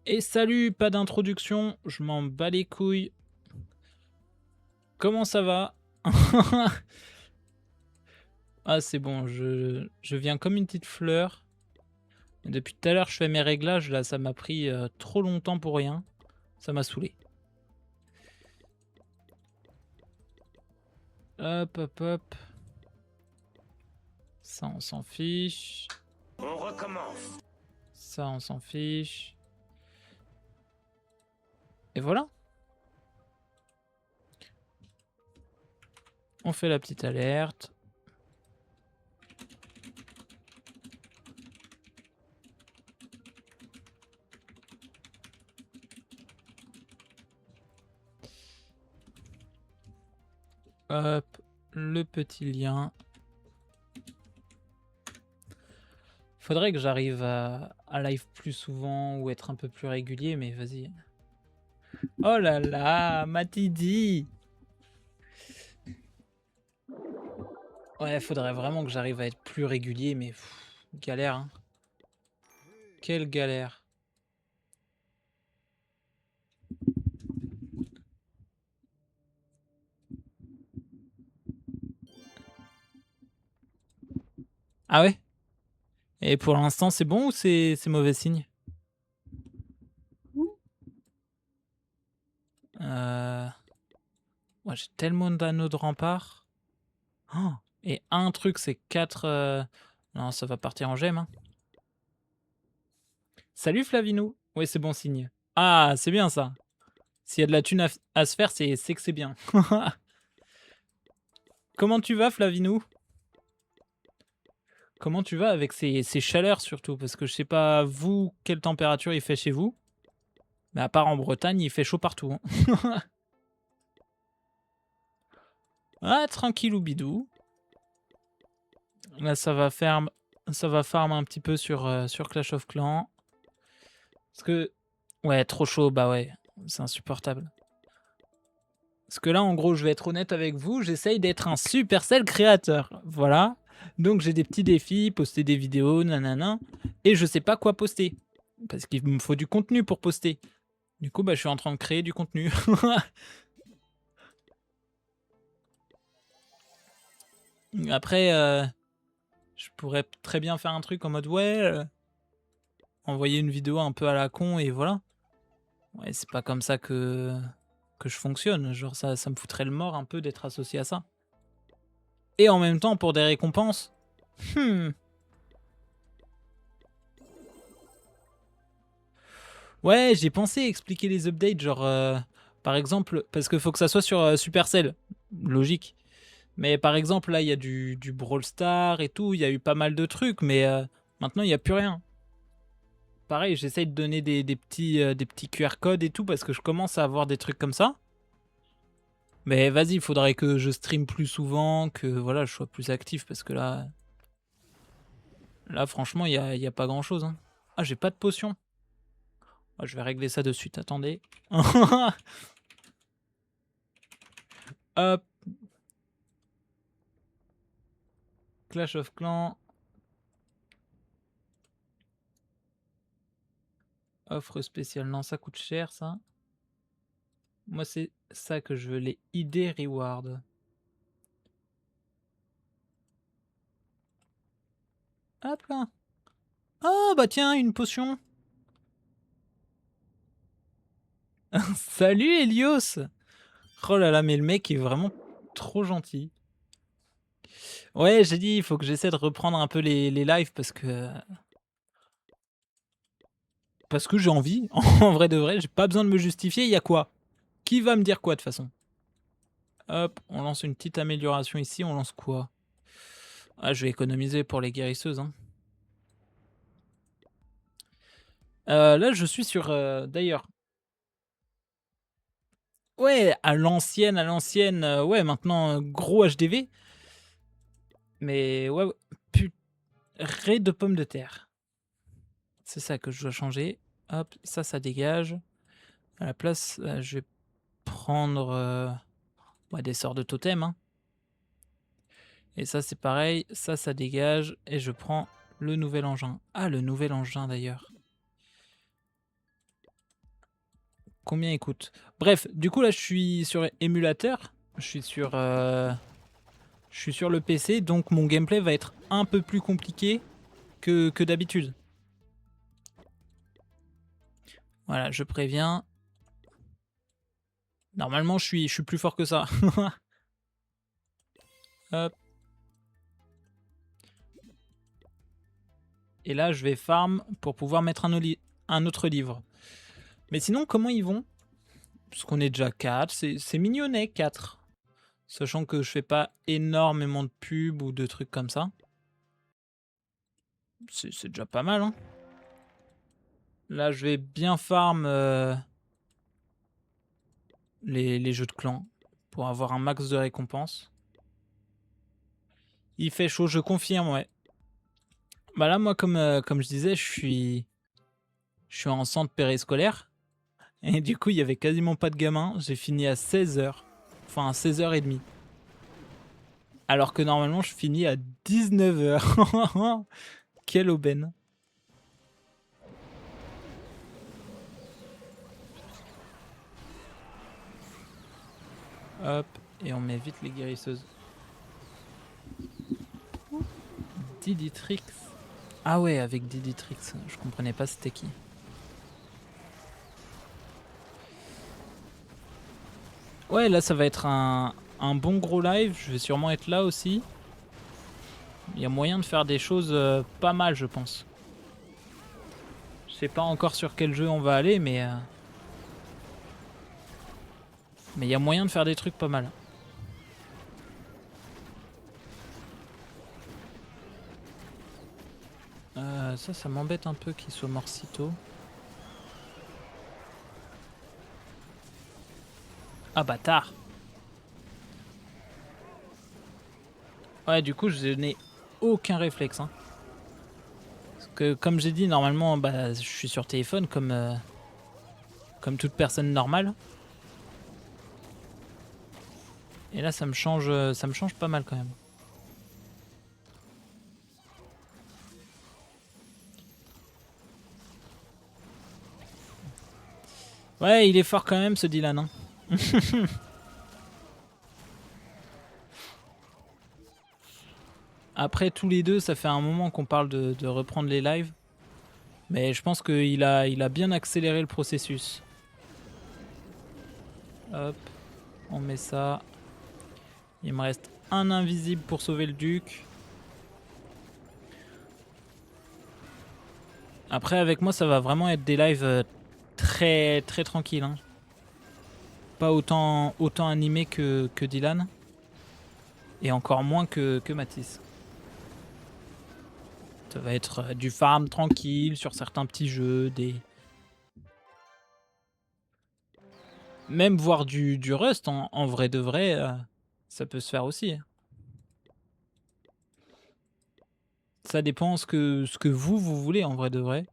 Et salut, pas d'introduction, je m'en bats les couilles. Comment ça va? Ah c'est bon, je viens comme une petite fleur. Depuis tout à l'heure, je fais mes réglages, là, ça m'a pris, trop longtemps pour rien. Ça m'a saoulé. Hop, hop, hop. Ça, on s'en fiche. On recommence. Ça, on s'en fiche. Et voilà. On fait la petite alerte. Hop, le petit lien. Faudrait que j'arrive à live plus souvent ou être un peu plus régulier, mais vas-y. Oh là là, Matidi! Ouais, faudrait vraiment que j'arrive à être plus régulier, mais galère, hein. Quelle galère. Ah ouais? Et pour l'instant, c'est bon ou c'est mauvais signe? Euh... Ouais, j'ai tellement d'anneaux de rempart. Oh, et un truc, c'est 4. Non, ça va partir en gemme, hein. Salut Flavinou. Ouais, c'est bon signe. Ah, c'est bien ça. S'il y a de la thune à se faire, c'est que c'est bien. Comment tu vas, Flavinou? Comment tu vas avec ces chaleurs surtout? Parce que je sais pas, vous, quelle température il fait chez vous? Mais à part en Bretagne, il fait chaud partout, hein. Ah, tranquillou bidou. Là, ça va farm un petit peu sur Clash of Clans. Parce que, ouais, trop chaud, bah ouais, c'est insupportable. Parce que là, en gros, je vais être honnête avec vous, j'essaye d'être un Supercell créateur. Voilà. Donc, j'ai des petits défis, poster des vidéos, nanana. Et je sais pas quoi poster. Parce qu'il me faut du contenu pour poster. Du coup, bah, je suis en train de créer du contenu. Après, je pourrais très bien faire un truc en mode ouais, envoyer une vidéo un peu à la con et voilà. Ouais, c'est pas comme ça que je fonctionne. Genre ça me foutrait le mort un peu d'être associé à ça. Et en même temps, pour des récompenses. Hmm. Ouais, j'ai pensé expliquer les updates, genre par exemple, parce qu'il faut que ça soit sur Supercell, logique. Mais par exemple, là, il y a du Brawl Star et tout, il y a eu pas mal de trucs, mais maintenant, il n'y a plus rien. Pareil, j'essaye de donner des petits QR codes et tout, parce que je commence à avoir des trucs comme ça. Mais vas-y, il faudrait que je stream plus souvent, que voilà, je sois plus actif, parce que là franchement, il y a pas grand-chose, hein. Ah, j'ai pas de potion. Ah, je vais régler ça de suite, attendez. Hop, Clash of Clans. Offre spéciale. Non, ça coûte cher, ça. Moi, c'est ça que je veux, les ID reward. Hop là. Ah, bah tiens, une potion. Salut, Helios. Oh là là, mais le mec est vraiment trop gentil. Ouais, j'ai dit, il faut que j'essaie de reprendre un peu les lives parce que j'ai envie. En vrai de vrai, j'ai pas besoin de me justifier. Il y a quoi? Qui va me dire quoi de toute façon? Hop, on lance une petite amélioration ici. On lance quoi? Ah, je vais économiser pour les guérisseuses, hein. Là, je suis sur. D'ailleurs, ouais, à l'ancienne, ouais, maintenant, gros HDV. Mais ouais, ouais, purée de pommes de terre. C'est ça que je dois changer. Hop, ça dégage. À la place, je vais prendre ouais, des sorts de totem, hein. Et ça, c'est pareil. Ça dégage. Et je prends le nouvel engin. Ah, le nouvel engin d'ailleurs. Combien il coûte? Bref, du coup là je suis sur émulateur, je suis sur le PC, donc mon gameplay va être un peu plus compliqué que d'habitude. Voilà, je préviens. Normalement je suis plus fort que ça. Hop. Et là je vais farm pour pouvoir mettre un autre livre. Mais sinon comment ils vont? Parce qu'on est déjà 4, c'est mignonnet 4. Sachant que je fais pas énormément de pubs ou de trucs comme ça. C'est déjà pas mal, hein. Là, je vais bien farm les jeux de clans pour avoir un max de récompenses. Il fait chaud, je confirme, ouais. Bah là, moi, comme je disais, je suis en centre périscolaire. Et du coup, il y avait quasiment pas de gamins. J'ai fini à 16 h. Enfin, à 16 h 30. Alors que normalement, je finis à 19 h. Quelle aubaine. Hop, et on met vite les guérisseuses. Diditrix. Ah ouais, avec Diditrix, je comprenais pas c'était qui. Ouais, là ça va être un bon gros live, je vais sûrement être là aussi. Il y a moyen de faire des choses pas mal, je pense. Je sais pas encore sur quel jeu on va aller, mais il y a moyen de faire des trucs pas mal. Ça m'embête un peu qu'il soit mort si tôt. Ah bâtard. Ouais, du coup, je n'ai aucun réflexe. Hein. Parce que, comme j'ai dit, normalement, bah, je suis sur téléphone comme toute personne normale. Et là, ça me change pas mal quand même. Ouais, il est fort quand même, ce Dylan. Hein. Après, tous les deux, ça fait un moment qu'on parle de reprendre les lives. Mais je pense qu'il il a bien accéléré le processus. Hop, on met ça. Il me reste un invisible pour sauver le duc. Après, avec moi, ça va vraiment être des lives très très tranquilles. Hein. Pas autant animé que Dylan. Et encore moins que Mathis. Ça va être du farm tranquille sur certains petits jeux, même voir du Rust en vrai de vrai, ça peut se faire aussi. Ça dépend ce que vous voulez en vrai de vrai.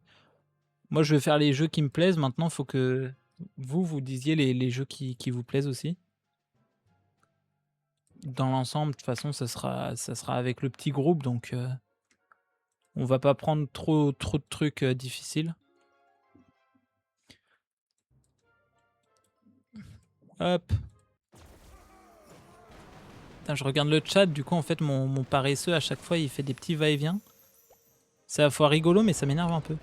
Moi, je vais faire les jeux qui me plaisent. Maintenant, il faut que vous disiez les jeux qui vous plaisent aussi. Dans l'ensemble, de toute façon, ça sera avec le petit groupe, donc on va pas prendre trop de trucs difficiles. Hop. Putain, je regarde le chat, du coup, en fait, mon paresseux, à chaque fois, il fait des petits va-et-vient. C'est à la fois rigolo, mais ça m'énerve un peu.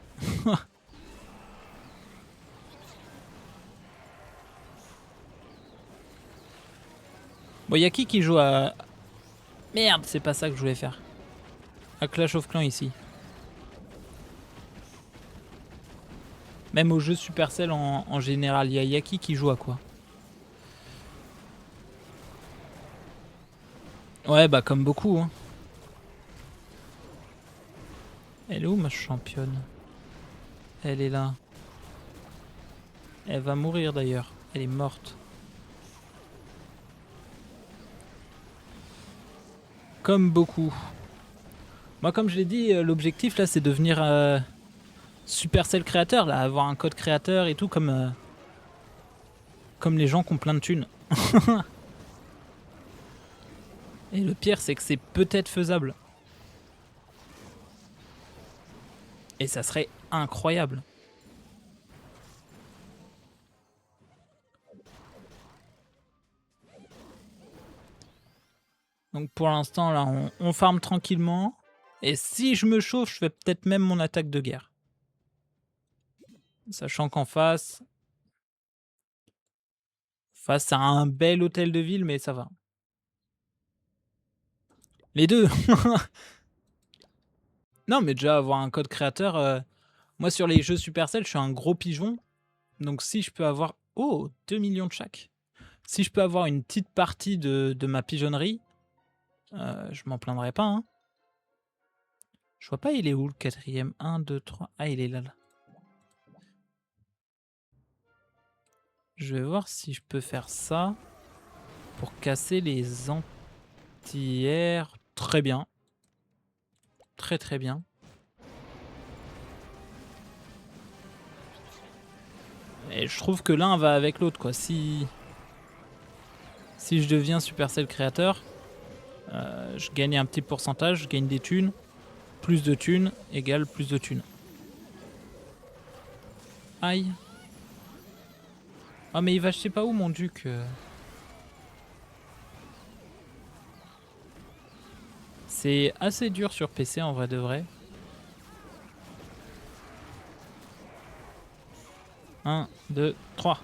Bon, y'a qui joue à... Merde, c'est pas ça que je voulais faire. À Clash of Clans ici. Même aux jeux Supercell en général, y'a qui joue à quoi? Ouais, bah comme beaucoup. Hein. Elle est où ma championne? Elle est là. Elle va mourir d'ailleurs. Elle est morte. Comme beaucoup. Moi, comme je l'ai dit, l'objectif là, c'est de devenir Supercell créateur, là, avoir un code créateur et tout, comme les gens qui ont plein de thunes. Et le pire, c'est que c'est peut-être faisable. Et ça serait incroyable. Donc pour l'instant, là, on farm tranquillement. Et si je me chauffe, je fais peut-être même mon attaque de guerre. Sachant qu'en face, c'est un bel hôtel de ville, mais ça va. Les deux. Non, mais déjà avoir un code créateur, moi sur les jeux Supercell, je suis un gros pigeon. Donc si je peux avoir... Oh, 2 millions de chaque. Si je peux avoir une petite partie de ma pigeonnerie, je m'en plaindrai pas, hein. Je vois pas, il est où le quatrième? 1, 2, 3. Ah, il est là, là. Je vais voir si je peux faire ça pour casser les anti-air. Très bien. Très très bien. Et je trouve que l'un va avec l'autre, quoi. Si je deviens Supercell créateur, je gagne un petit pourcentage, je gagne des thunes. Plus de thunes égale plus de thunes. Aïe. Ah mais il va je sais pas où mon duc. C'est assez dur sur PC en vrai de vrai. 1, 2, 3.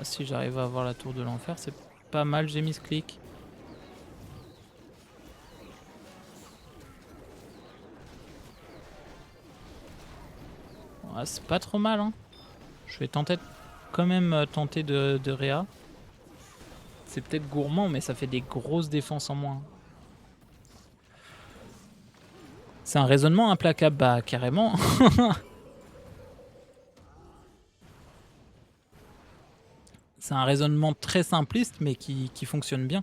Si j'arrive à avoir la tour de l'enfer, c'est pas mal, j'ai mis ce clic. Ouais, c'est pas trop mal, hein. Je vais tenter quand même tenter de réa. C'est peut-être gourmand, mais ça fait des grosses défenses en moins. C'est un raisonnement implacable, bah carrément. C'est un raisonnement très simpliste, mais qui fonctionne bien.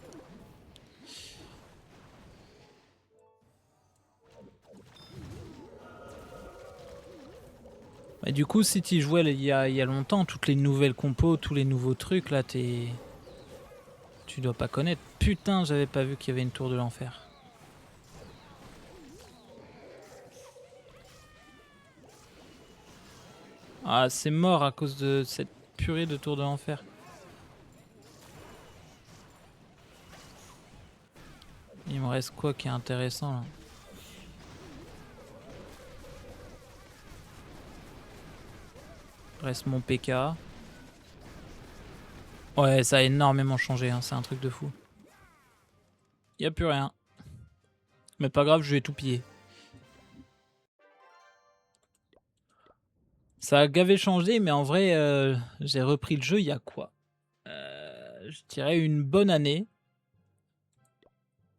Et du coup, si tu jouais il y a longtemps, toutes les nouvelles compos, tous les nouveaux trucs, là, tu dois pas connaître. Putain, j'avais pas vu qu'il y avait une tour de l'enfer. Ah, c'est mort à cause de cette purée de tour de l'enfer. Il me reste quoi qui est intéressant, là? Il reste mon PK. Ouais, ça a énormément changé, hein, c'est un truc de fou. Y a plus rien. Mais pas grave, je vais tout piller. Ça a gavé changé, mais en vrai, j'ai repris le jeu il y a quoi? Je dirais une bonne année.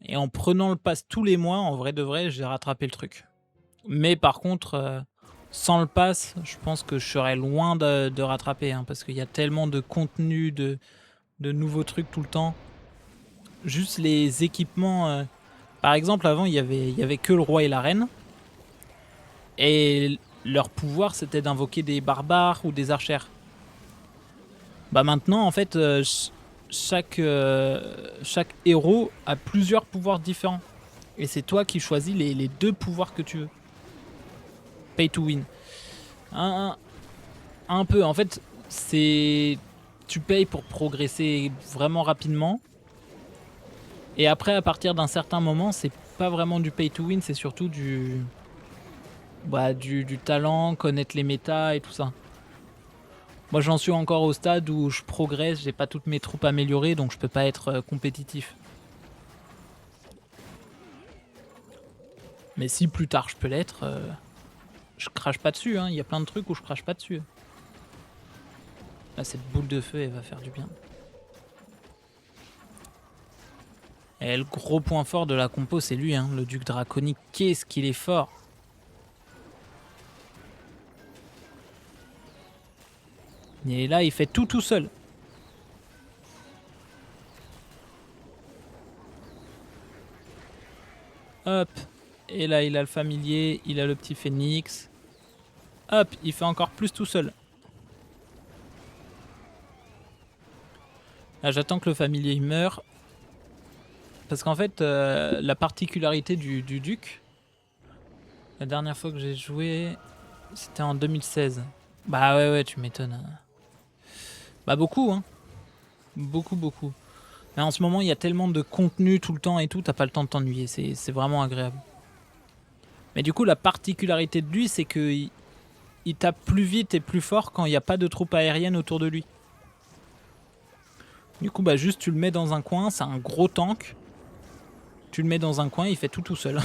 Et en prenant le pass tous les mois, en vrai de vrai, j'ai rattrapé le truc. Mais par contre, sans le pass, je pense que je serais loin de rattraper, hein, parce qu'il y a tellement de contenu, de nouveaux trucs tout le temps. Juste les équipements. Par exemple, avant, il y avait que le roi et la reine. Et leur pouvoir, c'était d'invoquer des barbares ou des archères. Bah maintenant, en fait, chaque héros a plusieurs pouvoirs différents. Et c'est toi qui choisis les deux pouvoirs que tu veux. Pay to win. Un peu. En fait, c'est... Tu payes pour progresser vraiment rapidement. Et après, à partir d'un certain moment, c'est pas vraiment du pay to win, c'est surtout du talent, connaître les méta et tout ça. Moi, j'en suis encore au stade où je progresse, j'ai pas toutes mes troupes améliorées, donc je peux pas être compétitif. Mais si plus tard je peux l'être, je crache pas dessus, hein. Il y a plein de trucs où je crache pas dessus. Là, cette boule de feu, elle va faire du bien. Et le gros point fort de la compo, c'est lui, hein, le duc draconique. Qu'est-ce qu'il est fort! Et là, il fait tout seul. Hop. Et là, il a le familier, il a le petit phénix. Hop, il fait encore plus tout seul. Là, j'attends que le familier il meure. Parce qu'en fait, la particularité du duc, La dernière fois que j'ai joué, c'était en 2016. Bah ouais, tu m'étonnes. Bah beaucoup, hein. Beaucoup. Mais en ce moment, il y a tellement de contenu tout le temps et tout, t'as pas le temps de t'ennuyer. C'est vraiment agréable. Mais du coup, la particularité de lui, c'est que il tape plus vite et plus fort quand il n'y a pas de troupes aériennes autour de lui. Du coup, bah juste tu le mets dans un coin, c'est un gros tank. Tu le mets dans un coin, il fait tout seul.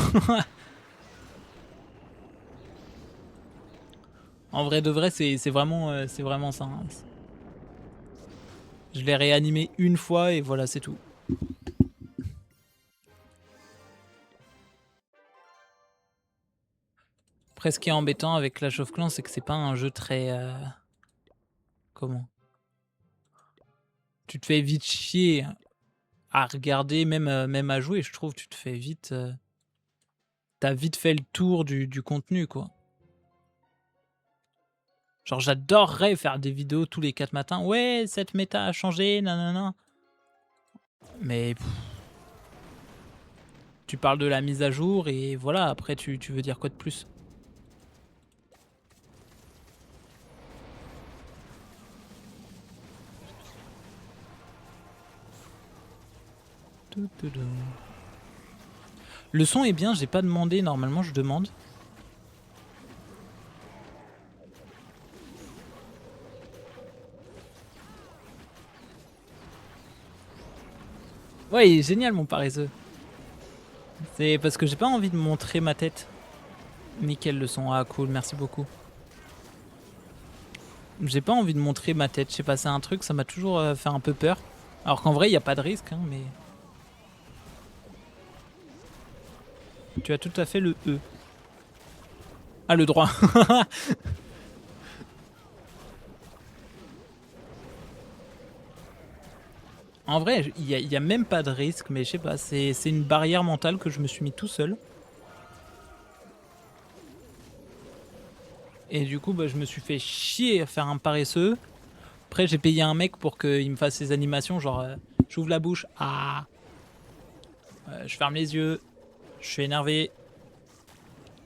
En vrai de vrai, c'est vraiment ça, hein. Je l'ai réanimé une fois et voilà, c'est tout. Après, ce qui est embêtant avec Clash of Clans, c'est que c'est pas un jeu très... comment? Tu te fais vite chier à regarder, même à jouer, je trouve. Tu te fais vite... T'as vite fait le tour du contenu, quoi. Genre, j'adorerais faire des vidéos tous les 4 matins. Ouais, cette méta a changé, nanana. Mais tu parles de la mise à jour et voilà, après tu veux dire quoi de plus? Le son est bien, j'ai pas demandé, normalement je demande. Ouais, il est génial mon paresseux. C'est parce que j'ai pas envie de montrer ma tête. Nickel le son, ah cool, merci beaucoup. J'ai pas envie de montrer ma tête, je sais pas, c'est un truc, ça m'a toujours fait un peu peur. Alors qu'en vrai, il y a pas de risque, hein, mais... Tu as tout à fait le E. Ah, le droit. En vrai, il y a même pas de risque, mais je sais pas, c'est une barrière mentale que je me suis mis tout seul. Et du coup, bah, je me suis fait chier à faire un paresseux. Après, j'ai payé un mec pour qu'il me fasse ses animations, genre j'ouvre la bouche, ah, je ferme les yeux, je suis énervé,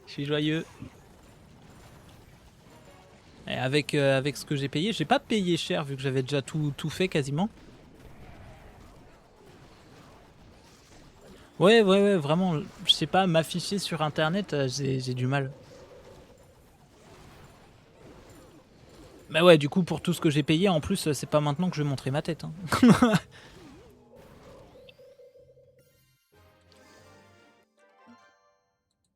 je suis joyeux. Et avec ce que j'ai payé, j'ai pas payé cher vu que j'avais déjà tout fait quasiment. Ouais, vraiment, je sais pas, m'afficher sur internet, j'ai du mal. Bah ouais, du coup, pour tout ce que j'ai payé, en plus, c'est pas maintenant que je vais montrer ma tête, hein.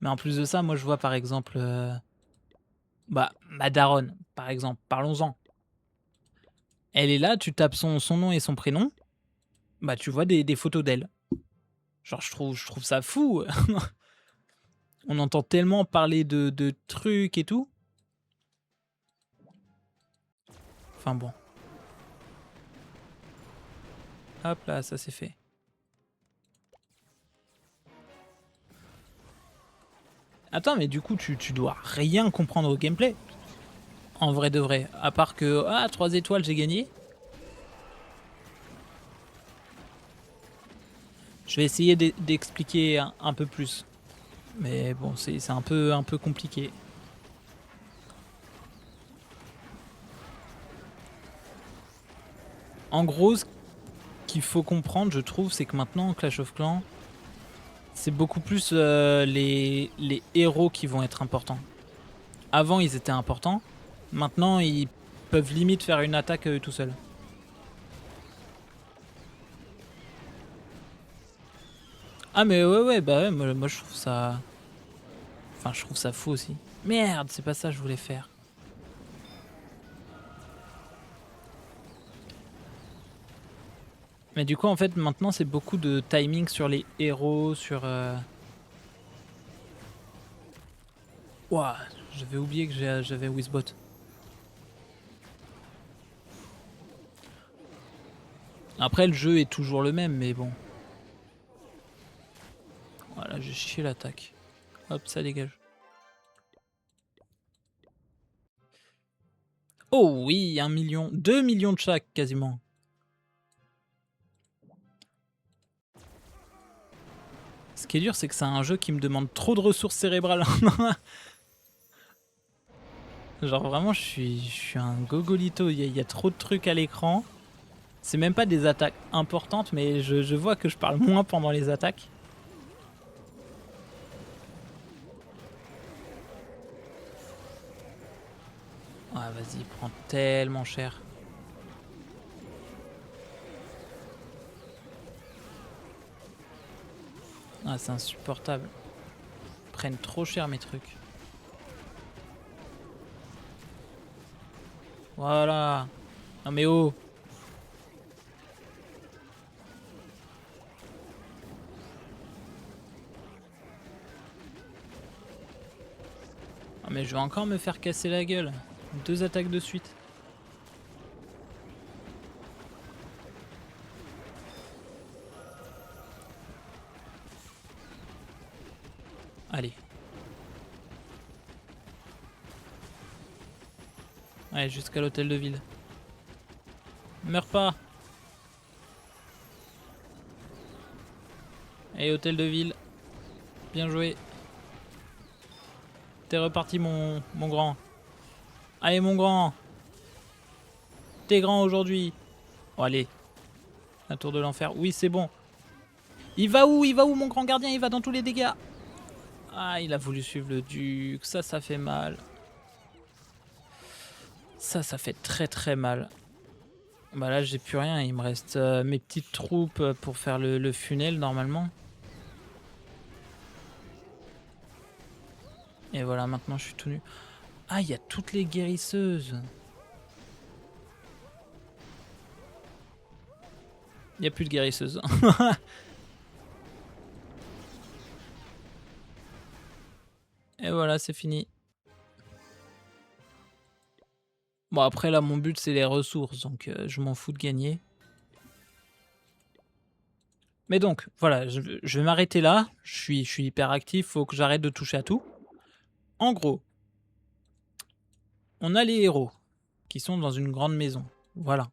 Mais en plus de ça, moi je vois par exemple, bah, ma daronne, par exemple, parlons-en. Elle est là, tu tapes son nom et son prénom, bah tu vois des photos d'elle. Genre je trouve ça fou. On entend tellement parler de trucs et tout. Enfin bon. Hop là, ça c'est fait. Attends, mais du coup tu dois rien comprendre au gameplay. En vrai de vrai. À part que, ah, 3 étoiles, j'ai gagné. Je vais essayer d'expliquer un peu plus. Mais bon, c'est un peu compliqué. En gros, ce qu'il faut comprendre, je trouve, c'est que maintenant, Clash of Clans, c'est beaucoup plus les héros qui vont être importants. Avant, ils étaient importants. Maintenant, ils peuvent limite faire une attaque tout seuls. Ah mais ouais, bah ouais, moi je trouve ça... Enfin, je trouve ça fou aussi. Merde, c'est pas ça que je voulais faire. Mais du coup, en fait, maintenant, c'est beaucoup de timing sur les héros, sur... Ouah, j'avais oublié que j'avais Wizbot. Après, le jeu est toujours le même, mais bon. Voilà, j'ai chié l'attaque. Hop, ça dégage. Oh oui, 1 million, 2 millions de chaque quasiment. Ce qui est dur, c'est que c'est un jeu qui me demande trop de ressources cérébrales. Genre vraiment, je suis un gogolito. Il y a trop de trucs à l'écran. C'est même pas des attaques importantes, mais je vois que je parle moins pendant les attaques. Ah, vas-y, prends tellement cher. Ah, c'est insupportable. Ils prennent trop cher mes trucs. Voilà. Non mais oh. Ah mais je vais encore me faire casser la gueule. 2 attaques de suite. Allez. Allez, jusqu'à l'hôtel de ville. Meurs pas. Et hôtel de ville. Bien joué. T'es reparti mon grand. Allez mon grand. T'es grand aujourd'hui. Oh allez. La tour de l'enfer. Oui c'est bon. Il va où? Il va où mon grand gardien? Il va dans tous les dégâts. Ah il a voulu suivre le duc. Ça fait mal. Ça fait très très mal. Bah là j'ai plus rien. Il me reste mes petites troupes pour faire le funnel normalement. Et voilà, maintenant je suis tout nu. Ah, il y a toutes les guérisseuses. Il n'y a plus de guérisseuses. Et voilà, c'est fini. Bon, après là, mon but c'est les ressources, donc je m'en fous de gagner. Mais donc, voilà, je vais m'arrêter là. Je suis hyper actif, faut que j'arrête de toucher à tout. En gros, on a les héros qui sont dans une grande maison. Voilà.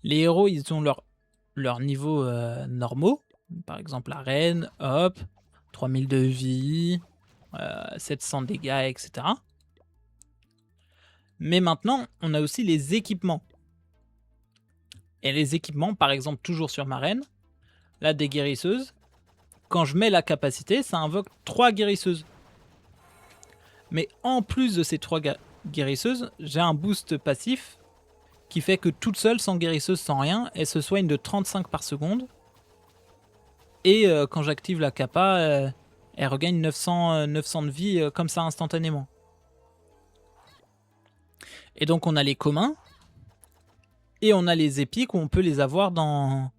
Les héros, ils ont leur niveau normaux. Par exemple, la reine, hop, 3000 de vie, 700 dégâts, etc. Mais maintenant, on a aussi les équipements. Et les équipements, par exemple, toujours sur ma reine, là, des guérisseuses. Quand je mets la capacité, ça invoque 3 guérisseuses. Mais en plus de ces 3 guérisseuses, j'ai un boost passif qui fait que toute seule, sans guérisseuse, sans rien, elle se soigne de 35 par seconde. Et quand j'active la capa, elle regagne 900 de vie comme ça instantanément. Et donc on a les communs. Et on a les épiques où on peut les avoir dans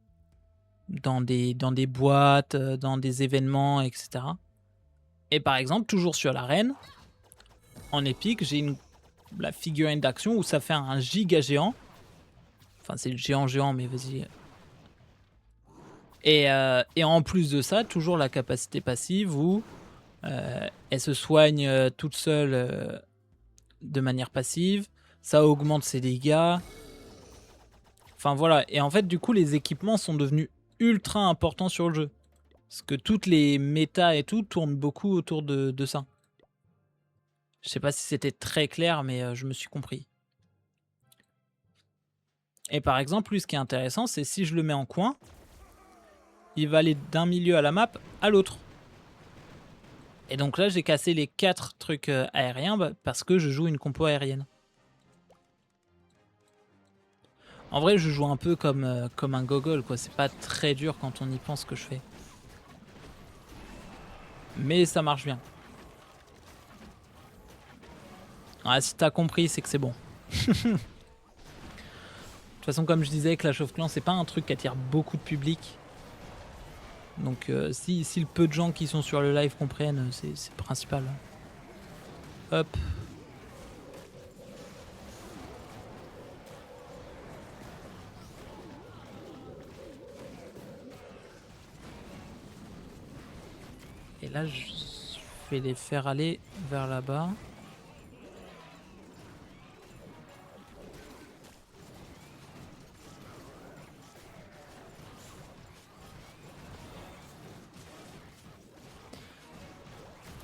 des boîtes, dans des événements, etc. Et par exemple, toujours sur la reine, en épique, j'ai la figurine d'action où ça fait un giga géant. Enfin, c'est le géant, mais vas-y. Et en plus de ça, toujours la capacité passive où elle se soigne toute seule de manière passive. Ça augmente ses dégâts. Enfin voilà. Et en fait, du coup, les équipements sont devenus ultra importants sur le jeu. Parce que toutes les méta et tout tournent beaucoup autour de ça. Je sais pas si c'était très clair, mais je me suis compris. Et par exemple, lui, ce qui est intéressant, c'est si je le mets en coin, il va aller d'un milieu à la map à l'autre. Et donc là, j'ai cassé les 4 trucs aériens parce que je joue une compo aérienne. En vrai, je joue un peu comme un gogol, quoi. C'est pas très dur quand on y pense ce que je fais. Mais ça marche bien. Ah, si t'as compris, c'est que c'est bon. De toute façon, comme je disais, Clash of Clans, c'est pas un truc qui attire beaucoup de public. Donc si le peu de gens qui sont sur le live comprennent, c'est le principal. Hop. Et là, je vais les faire aller vers là-bas.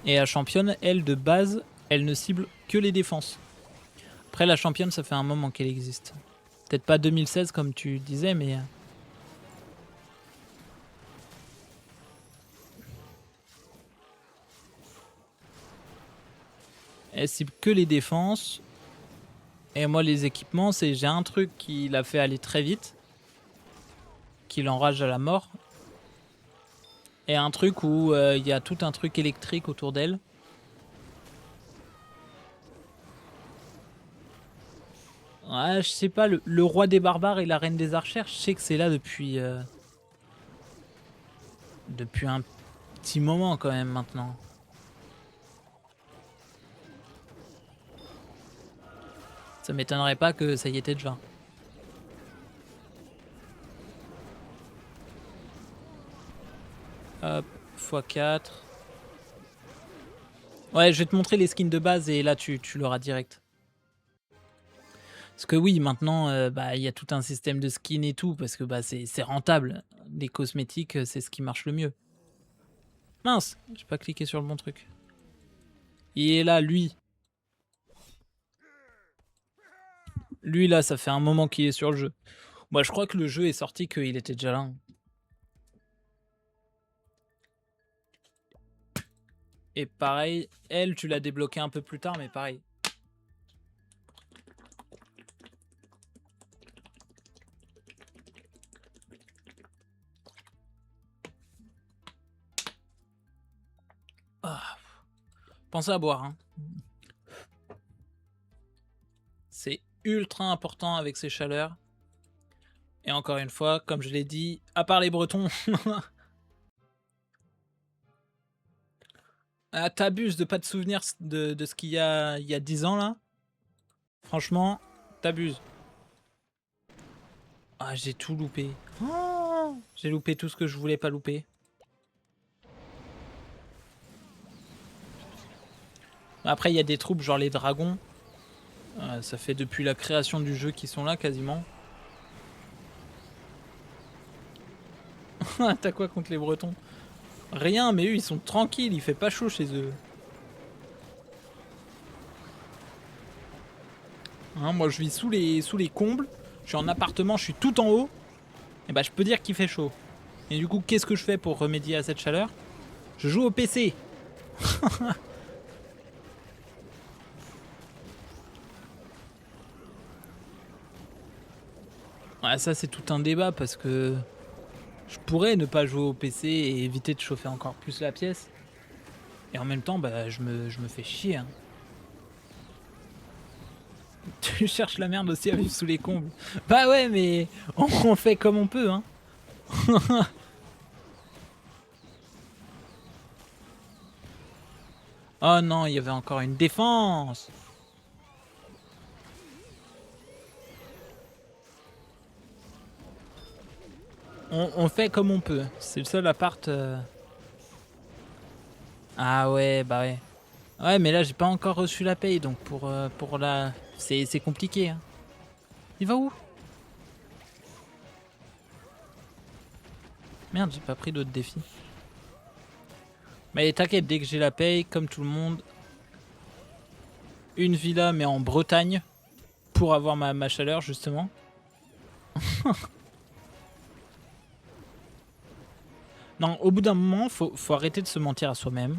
Et la championne, elle, de base, elle ne cible que les défenses. Après, la championne, ça fait un moment qu'elle existe. Peut-être pas 2016 comme tu disais, mais... elle cible que les défenses. Et moi, les équipements, c'est j'ai un truc qui l'a fait aller très vite, qui l'enrage à la mort. Et un truc où il y a tout un truc électrique autour d'elle. Ouais, je sais pas, le roi des barbares et la reine des archères, je sais que c'est là depuis un petit moment quand même maintenant. Ça m'étonnerait pas que ça y était déjà. Hop, x4. Ouais, je vais te montrer les skins de base et là tu l'auras direct. Parce que oui, maintenant, bah, il y a tout un système de skins et tout, parce que bah, c'est rentable. Les cosmétiques, c'est ce qui marche le mieux. Mince, j'ai pas cliqué sur le bon truc. Il est là, lui. Lui, là, ça fait un moment qu'il est sur le jeu. Moi, je crois que le jeu est sorti qu'il était déjà là. Et pareil, elle, tu l'as débloqué un peu plus tard, mais pareil. Ah, pensez à boire, hein. C'est ultra important avec ces chaleurs. Et encore une fois, comme je l'ai dit, à part les Bretons. Ah, t'abuses de pas te souvenir de ce qu'il y a il y a 10 ans là. Franchement, t'abuses. Ah, j'ai tout loupé. Oh, j'ai loupé tout ce que je voulais pas louper. Après, il y a des troupes genre les dragons. Ça fait depuis la création du jeu qu'ils sont là quasiment. T'as quoi contre les Bretons? Rien, mais eux ils sont tranquilles, il fait pas chaud chez eux. Hein, moi je vis sous les combles, je suis en appartement, je suis tout en haut. Et bah je peux dire qu'il fait chaud. Et du coup, qu'est-ce que je fais pour remédier à cette chaleur? Je joue au PC. Ouais, ça c'est tout un débat parce que je pourrais ne pas jouer au PC et éviter de chauffer encore plus la pièce. Et en même temps, bah je me fais chier, hein. Tu cherches la merde aussi à vivre sous les combles. Bah ouais, mais on fait comme on peut, hein. Oh non, il y avait encore une défense. On fait comme on peut. C'est le seul appart. Ah ouais, bah ouais. Ouais, mais là, j'ai pas encore reçu la paye, donc pour la... C'est compliqué, hein. Il va où? Merde, j'ai pas pris d'autres défis. Mais t'inquiète, dès que j'ai la paye, comme tout le monde, une villa, mais en Bretagne, pour avoir ma chaleur, justement. Non, au bout d'un moment, faut arrêter de se mentir à soi-même.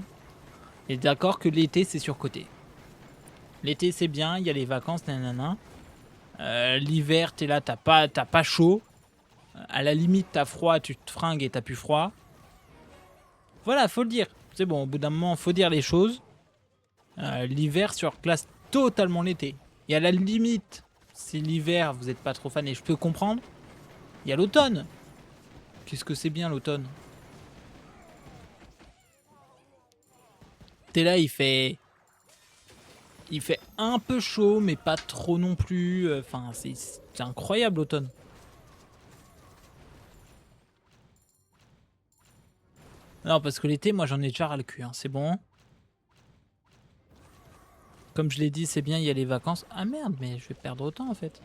Et d'accord que l'été, c'est surcoté. L'été, c'est bien, il y a les vacances, nanana. L'hiver, t'es là, t'as pas chaud. À la limite, t'as froid, tu te fringues et t'as plus froid. Voilà, faut le dire. C'est bon, au bout d'un moment, faut dire les choses. L'hiver surclasse totalement l'été. Et à la limite, si l'hiver, vous n'êtes pas trop fan, et je peux comprendre, il y a l'automne. Qu'est-ce que c'est bien l'automne? T'es là, il fait un peu chaud, mais pas trop non plus. Enfin, c'est incroyable l'automne. Non, parce que l'été, moi, j'en ai déjà ras le cul, hein. C'est bon. Comme je l'ai dit, c'est bien, il y a les vacances. Ah merde, mais je vais perdre autant en fait.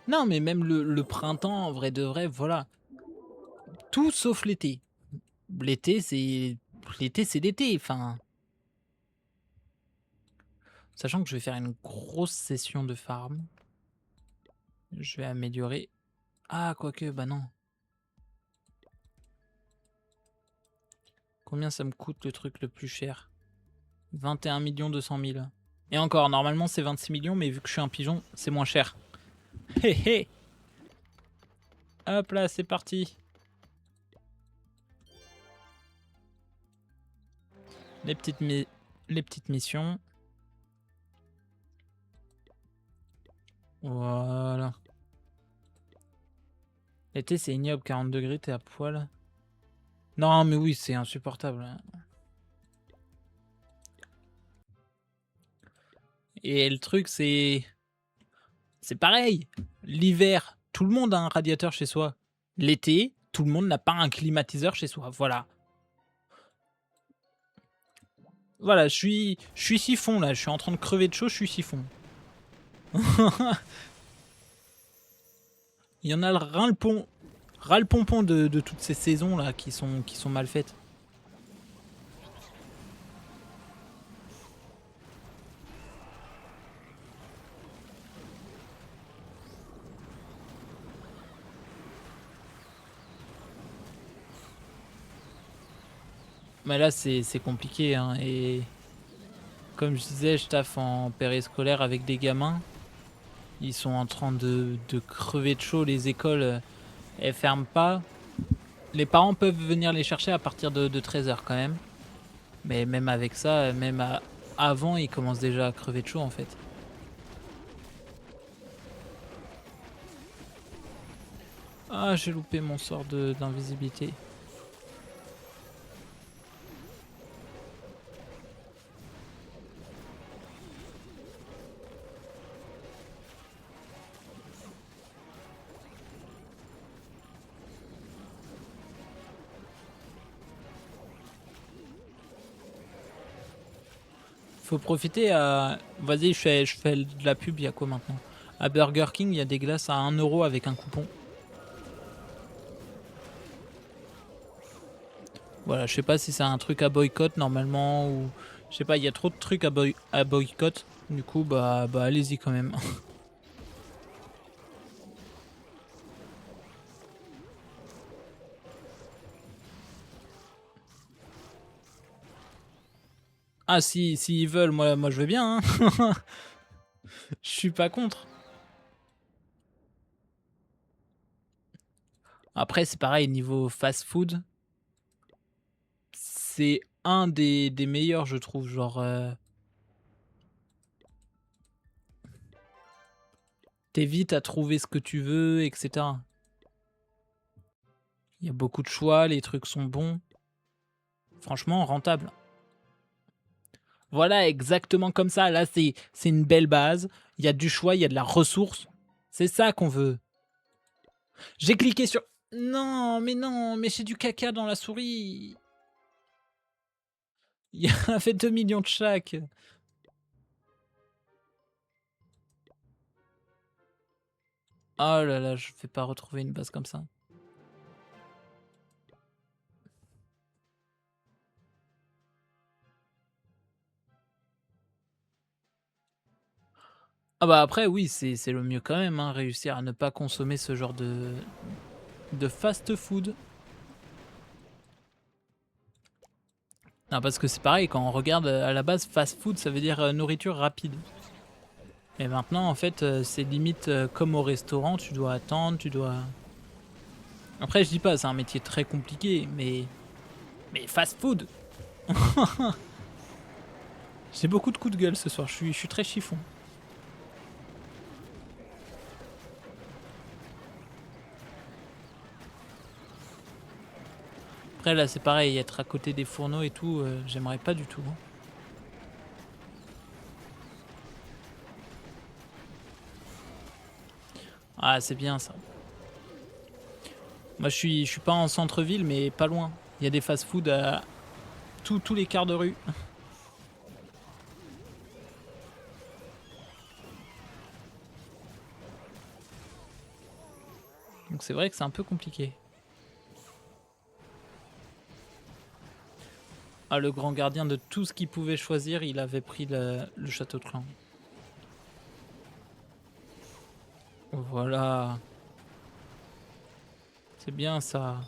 Non, mais même le printemps, en vrai de vrai, voilà. Tout sauf l'été. L'été, c'est l'été, c'est l'été, enfin, sachant que je vais faire une grosse session de farm, je vais améliorer ah quoique, bah non. Combien ça me coûte le truc le plus cher? 21 200 000. Et encore, normalement c'est 26 millions, mais vu que je suis un pigeon, c'est moins cher. Hé hé! Hop là, c'est parti! Les petites les petites missions. Voilà. L'été, c'est ignoble, 40 degrés, t'es à poil. Non, mais oui, c'est insupportable, hein. Et le truc, c'est pareil. L'hiver, tout le monde a un radiateur chez soi. L'été, tout le monde n'a pas un climatiseur chez soi. Voilà. Voilà, je suis siphon là. Je suis en train de crever de chaud, je suis siphon. Il y en a le ras-le-pompon de toutes ces saisons là qui sont mal faites. Mais là, c'est compliqué, hein. Et comme je disais, je taffe en périscolaire avec des gamins. Ils sont en train de crever de chaud. Les écoles, elles ferment pas. Les parents peuvent venir les chercher à partir de 13h quand même. Mais même avec ça, avant, ils commencent déjà à crever de chaud en fait. Ah, j'ai loupé mon sort d'invisibilité. Faut profiter à... Vas-y, je fais de la pub, il y a quoi maintenant? À Burger King, il y a des glaces à 1 € avec un coupon. Voilà, je sais pas si c'est un truc à boycott normalement ou... Je sais pas, il y a trop de trucs à boycott. Du coup, bah allez-y quand même. Ah, si ils veulent, moi je veux bien, hein. Je suis pas contre. Après, c'est pareil, niveau fast-food, c'est un des meilleurs, je trouve. Genre, tu vite à trouver ce que tu veux, etc. Il y a beaucoup de choix, les trucs sont bons. Franchement, rentable. Voilà, exactement comme ça. Là, c'est une belle base. Il y a du choix, il y a de la ressource. C'est ça qu'on veut. J'ai cliqué sur... Non, mais j'ai du caca dans la souris. Il y a fait 2 millions de chaque. Oh là là, je vais pas retrouver une base comme ça. Ah bah après, oui, c'est le mieux quand même, hein, réussir à ne pas consommer ce genre de fast-food. Ah, parce que c'est pareil, quand on regarde à la base, fast-food, ça veut dire nourriture rapide. Et maintenant, en fait, c'est limite comme au restaurant, tu dois attendre, tu dois... Après, je dis pas, c'est un métier très compliqué, mais fast-food. J'ai beaucoup de coups de gueule ce soir, je suis très chiffon. Après, là, c'est pareil, être à côté des fourneaux et tout, j'aimerais pas du tout, hein. Ah, c'est bien ça. Moi, je suis pas en centre-ville, mais pas loin. Il y a des fast-food à tous les quarts de rue. c'est vrai que c'est un peu compliqué. Ah, le grand gardien de tout ce qu'il pouvait choisir, il avait pris le château de clan. Voilà. C'est bien ça.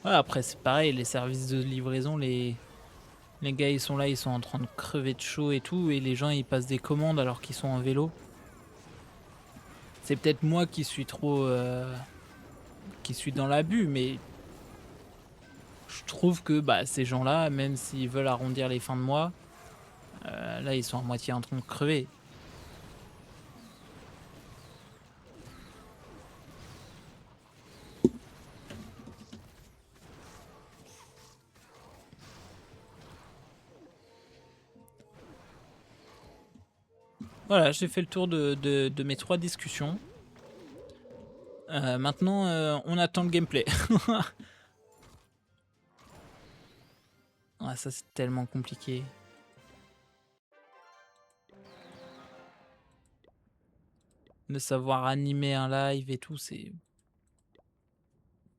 Ouais, après c'est pareil, les services de livraison, les gars ils sont là, ils sont en train de crever de chaud et tout, et les gens ils passent des commandes alors qu'ils sont en vélo. C'est peut-être moi qui suis trop... qui suis dans l'abus, mais je trouve que bah, ces gens-là, même s'ils veulent arrondir les fins de mois, là ils sont à moitié en train de crever. Voilà, j'ai fait le tour de mes 3 discussions. Maintenant, on attend le gameplay. Ah, ça, c'est tellement compliqué. De savoir animer un live et tout, c'est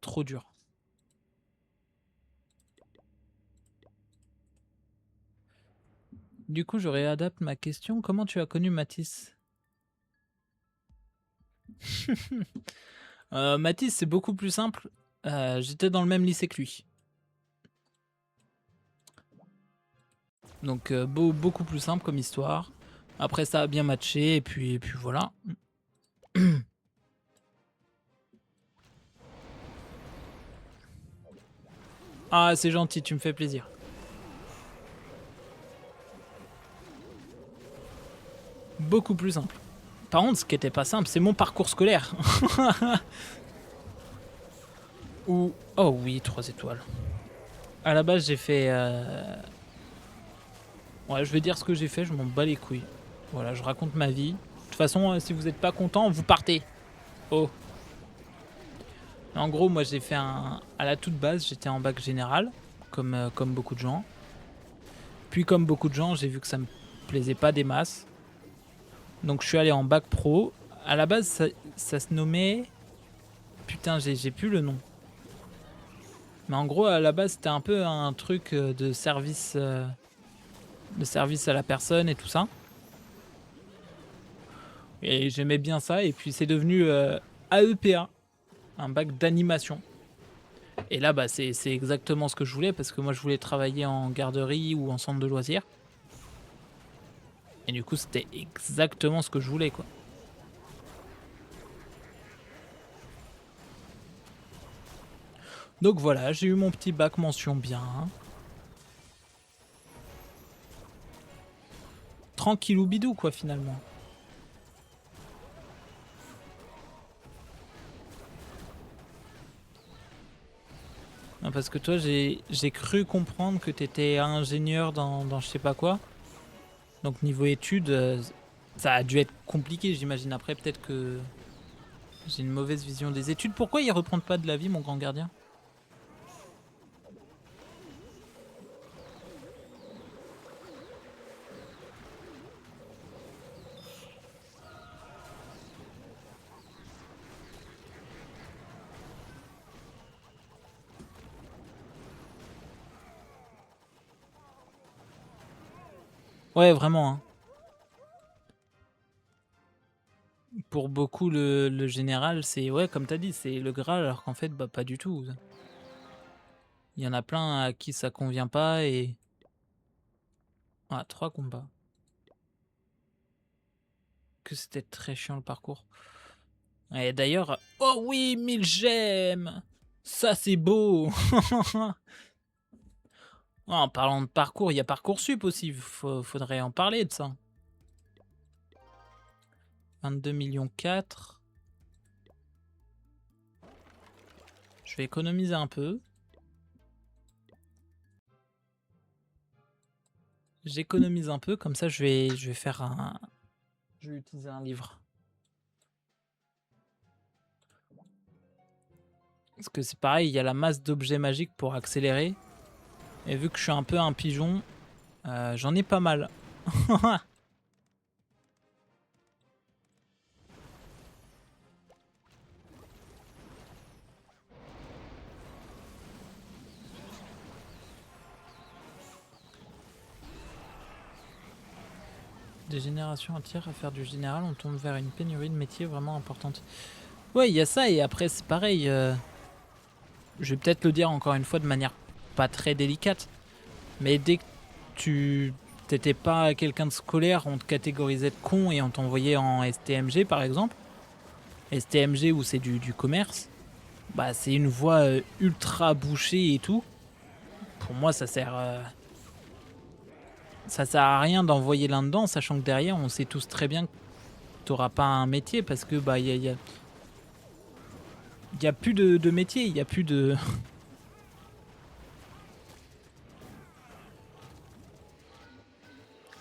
trop dur. Du coup, je réadapte ma question. Comment tu as connu Mathis? Mathis, c'est beaucoup plus simple. J'étais dans le même lycée que lui. Donc, beaucoup plus simple comme histoire. Après, ça a bien matché, et puis voilà. Ah, c'est gentil, tu me fais plaisir. Beaucoup plus simple. Par contre, ce qui était pas simple, c'est mon parcours scolaire. Ou... Oh oui, 3 étoiles. À la base, j'ai fait... Ouais, je vais dire ce que j'ai fait, je m'en bats les couilles. Voilà, je raconte ma vie. De toute façon, si vous n'êtes pas content, vous partez. Oh. En gros, moi, j'ai fait un... À la toute base, j'étais en bac général, comme beaucoup de gens. Puis, comme beaucoup de gens, j'ai vu que ça me plaisait pas des masses. Donc, je suis allé en bac pro. À la base, ça se nommait... Putain, j'ai plus le nom. Mais en gros, à la base, c'était un peu un truc de service à la personne et tout ça. Et j'aimais bien ça. Et puis, c'est devenu AEPA, un bac d'animation. Et là, bah, c'est exactement ce que je voulais, parce que moi, je voulais travailler en garderie ou en centre de loisirs. Et du coup, c'était exactement ce que je voulais, quoi. Donc voilà, j'ai eu mon petit bac mention bien. Tranquillou bidou, quoi, finalement. Non, parce que toi, j'ai cru comprendre que t'étais ingénieur dans je sais pas quoi. Donc niveau études, ça a dû être compliqué, j'imagine. Après, peut-être que j'ai une mauvaise vision des études. Pourquoi ils reprennent pas de la vie, mon grand gardien? Ouais, vraiment, hein. Pour beaucoup, le général, c'est, ouais, comme t'as dit, c'est le Graal, alors qu'en fait, bah, pas du tout. Il y en a plein à qui ça convient pas et... Ah, 3 combats. Que c'était très chiant le parcours. Et d'ailleurs... Oh oui, 1000 gemmes! Ça, c'est beau! Oh, en parlant de parcours, il y a Parcoursup aussi. Faudrait en parler de ça. 22 millions 4. Je vais économiser un peu. J'économise un peu, comme ça je vais faire un... Je vais utiliser un livre. Parce que c'est pareil, il y a la masse d'objets magiques pour accélérer. Et vu que je suis un peu un pigeon, j'en ai pas mal. des générations entières à faire du général, on tombe vers une pénurie de métiers vraiment importante. Ouais, il y a ça et après c'est pareil, je vais peut-être le dire encore une fois de manière pas très délicate, mais dès que tu t'étais pas quelqu'un de scolaire, on te catégorisait de con et on t'envoyait en STMG par exemple. STMG où c'est du commerce, bah c'est une voie ultra bouchée et tout. Pour moi ça sert à rien d'envoyer là-dedans, sachant que derrière on sait tous très bien que t'auras pas un métier parce que bah y a plus de métier, il y a plus de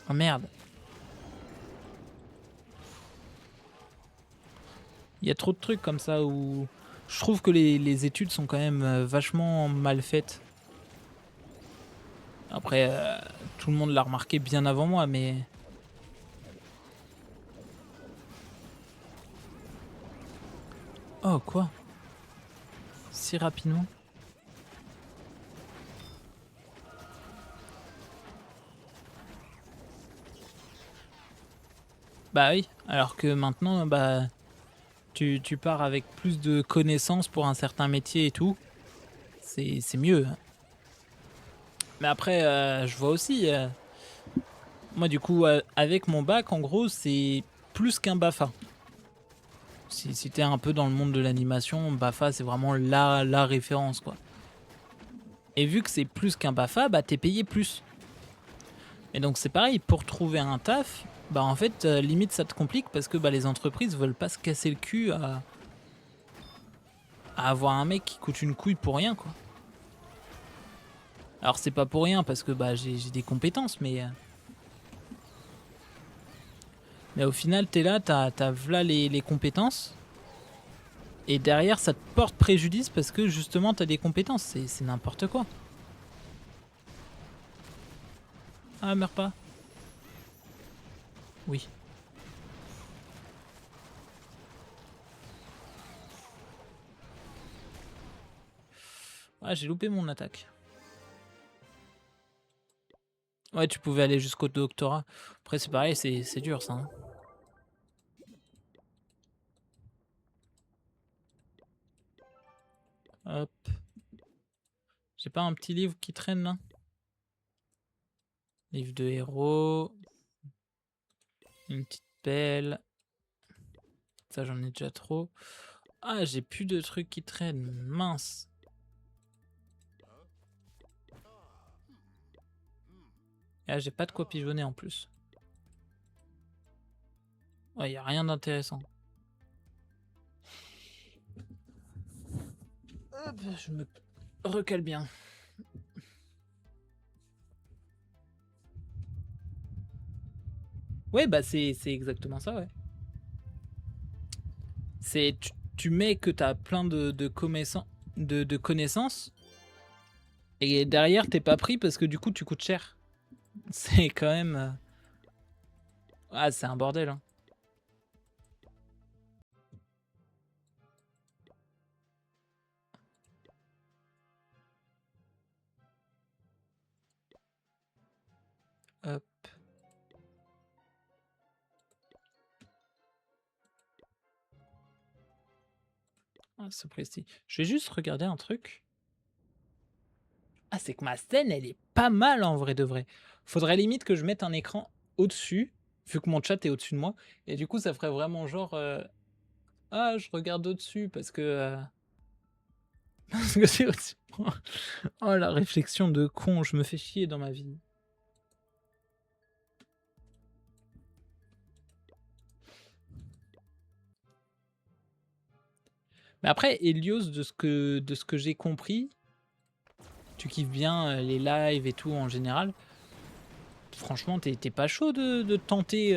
oh merde. Il y a trop de trucs comme ça où je trouve que les études sont quand même vachement mal faites. Après, tout le monde l'a remarqué bien avant moi, mais... Oh, quoi? Si rapidement? Bah oui, alors que maintenant, bah, tu pars avec plus de connaissances pour un certain métier et tout. C'est mieux. Mais après, je vois aussi, moi du coup, avec mon bac, en gros, c'est plus qu'un BAFA. Si tu un peu dans le monde de l'animation, BAFA, c'est vraiment la référence, quoi. Et vu que c'est plus qu'un BAFA, bah, tu payé plus. Et donc c'est pareil, pour trouver un taf, bah en fait, limite ça te complique parce que bah, les entreprises veulent pas se casser le cul à avoir un mec qui coûte une couille pour rien, quoi. Alors c'est pas pour rien parce que bah j'ai des compétences, mais au final t'es là, t'as v'là les compétences, et derrière ça te porte préjudice parce que justement t'as des compétences, c'est n'importe quoi. Ah meurs pas. Oui. Ah j'ai loupé mon attaque. Ouais, tu pouvais aller jusqu'au doctorat. Après c'est pareil, c'est dur ça, hein. Hop. J'ai pas un petit livre qui traîne là? Livre de héros. Une petite pelle. Ça j'en ai déjà trop. Ah j'ai plus de trucs qui traînent. Mince. Ah j'ai pas de quoi pigeonner en plus. Ouais, y a rien d'intéressant. Hop, je me recale bien. Ouais, bah c'est exactement ça, ouais. C'est tu mets que t'as plein de connaissances et derrière t'es pas pris parce que du coup tu coûtes cher. C'est quand même... Ah c'est un bordel, hein. Hop. Ah, ce prestige. Je vais juste regarder un truc. Ah, c'est que ma scène, elle est pas mal en vrai de vrai. Faudrait limite que je mette un écran au-dessus, vu que mon chat est au-dessus de moi. Et du coup, ça ferait vraiment genre... Ah, je regarde au-dessus parce que... parce que c'est au-dessus de moi. Oh, la réflexion de con, je me fais chier dans ma vie. Mais après, Helios, de ce que j'ai compris, tu kiffes bien les lives et tout en général. Franchement, t'es pas chaud de tenter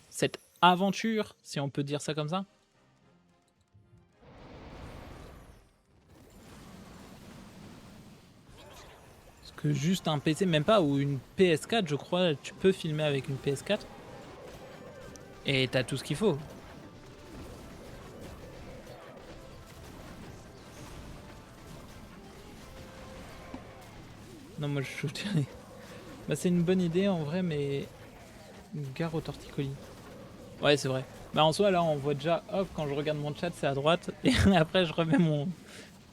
cette aventure, si on peut dire ça comme ça? Parce que juste un PC, même pas, ou une PS4, je crois, tu peux filmer avec une PS4. Et t'as tout ce qu'il faut. Non, moi je... Bah, c'est une bonne idée en vrai, mais Une gare au torticolis. Ouais, c'est vrai. Bah en soi, là, on voit déjà, hop, quand je regarde mon chat, c'est à droite. Et après, je remets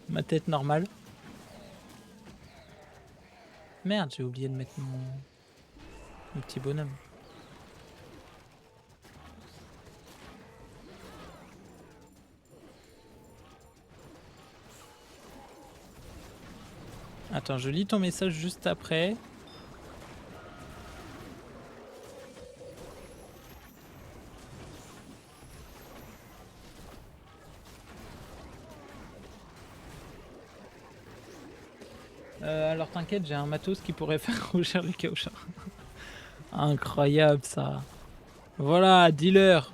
ma tête normale. Merde, j'ai oublié de mettre mon petit bonhomme. Attends, je lis ton message juste après. Alors t'inquiète, j'ai un matos qui pourrait faire rougir le caoutchouc. Incroyable ça. Voilà, dealer.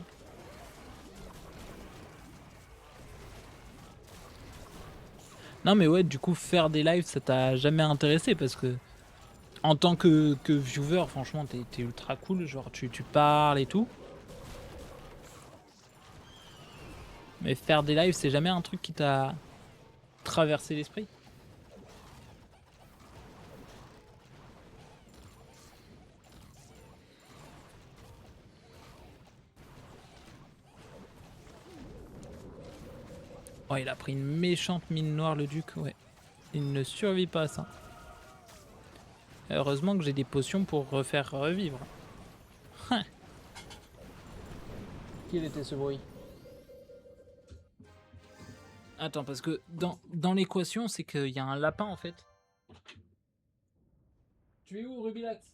Non mais ouais, du coup, faire des lives, ça t'a jamais intéressé parce que en tant que viewer, franchement, t'es ultra cool. Genre, tu parles et tout. Mais faire des lives, c'est jamais un truc qui t'a traversé l'esprit. Oh, il a pris une méchante mine noire, le duc, ouais. Il ne survit pas à ça. Heureusement que j'ai des potions pour refaire revivre. Quel était ce bruit? Attends, parce que dans l'équation, c'est qu'il y a un lapin en fait. Tu es où, Rubilax?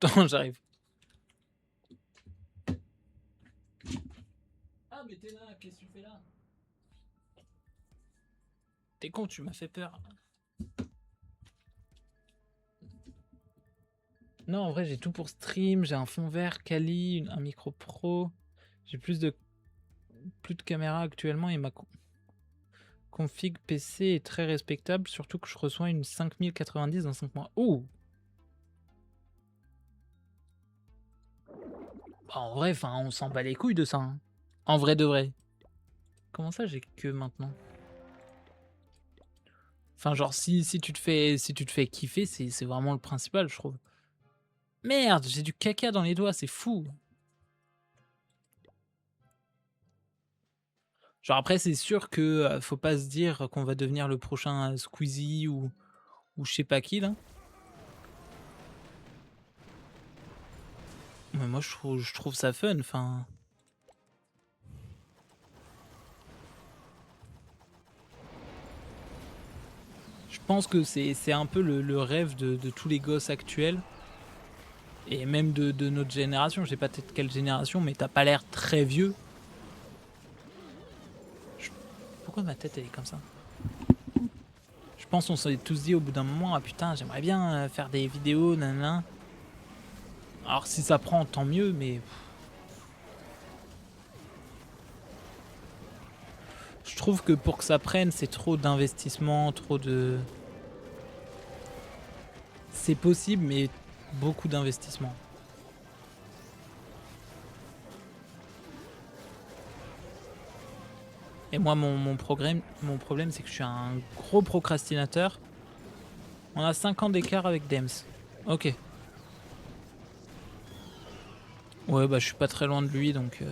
Attends, j'arrive. Ah, mais t'es là, qu'est-ce que tu fais là? T'es con, tu m'as fait peur. Non, en vrai, j'ai tout pour stream. J'ai un fond vert, Kali, un micro pro. J'ai plus de caméras actuellement et ma config PC est très respectable. Surtout que je reçois une 5090 dans 5 mois. Ouh! Bah, en vrai, on s'en bat les couilles de ça, hein. En vrai de vrai. Comment ça, j'ai que maintenant? Enfin, genre, si tu te fais kiffer, c'est vraiment le principal, je trouve. Merde, j'ai du caca dans les doigts, c'est fou. Genre après, c'est sûr que faut pas se dire qu'on va devenir le prochain Squeezie ou je sais pas qui là. Mais moi, je trouve ça fun. Enfin, je pense que c'est un peu le rêve de tous les gosses actuels et même de notre génération. Je sais pas peut-être quelle génération, mais t'as pas l'air très vieux. Pourquoi ma tête elle est comme ça? Je pense qu'on s'est tous dit au bout d'un moment, ah putain, j'aimerais bien faire des vidéos, nanana. Alors si ça prend, tant mieux, mais je trouve que pour que ça prenne, c'est trop d'investissement, trop de... C'est possible, mais beaucoup d'investissement. Et moi, mon problème, c'est que je suis un gros procrastinateur. On a 5 ans d'écart avec Dems. Ok. Ouais, bah je suis pas très loin de lui, donc...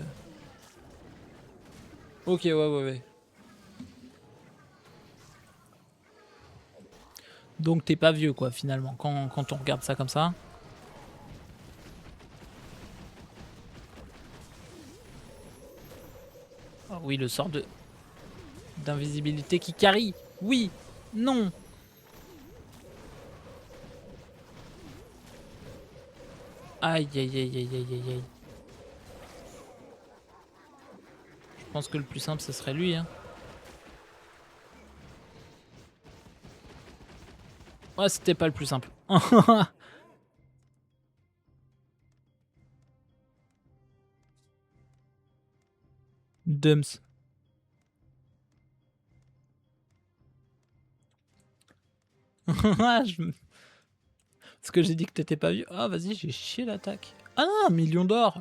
Ok, ouais. Donc t'es pas vieux, quoi, finalement, quand on regarde ça comme ça. Oh oui, le sort d'invisibilité qui carry. Oui, non. Aïe, aïe, aïe, aïe, aïe, aïe, aïe. Je pense que le plus simple, ce serait lui, hein. Ouais, c'était pas le plus simple. Dums. Parce que j'ai dit que t'étais pas vieux. Ah, vas-y, j'ai chié l'attaque. Ah non, 1 million d'or.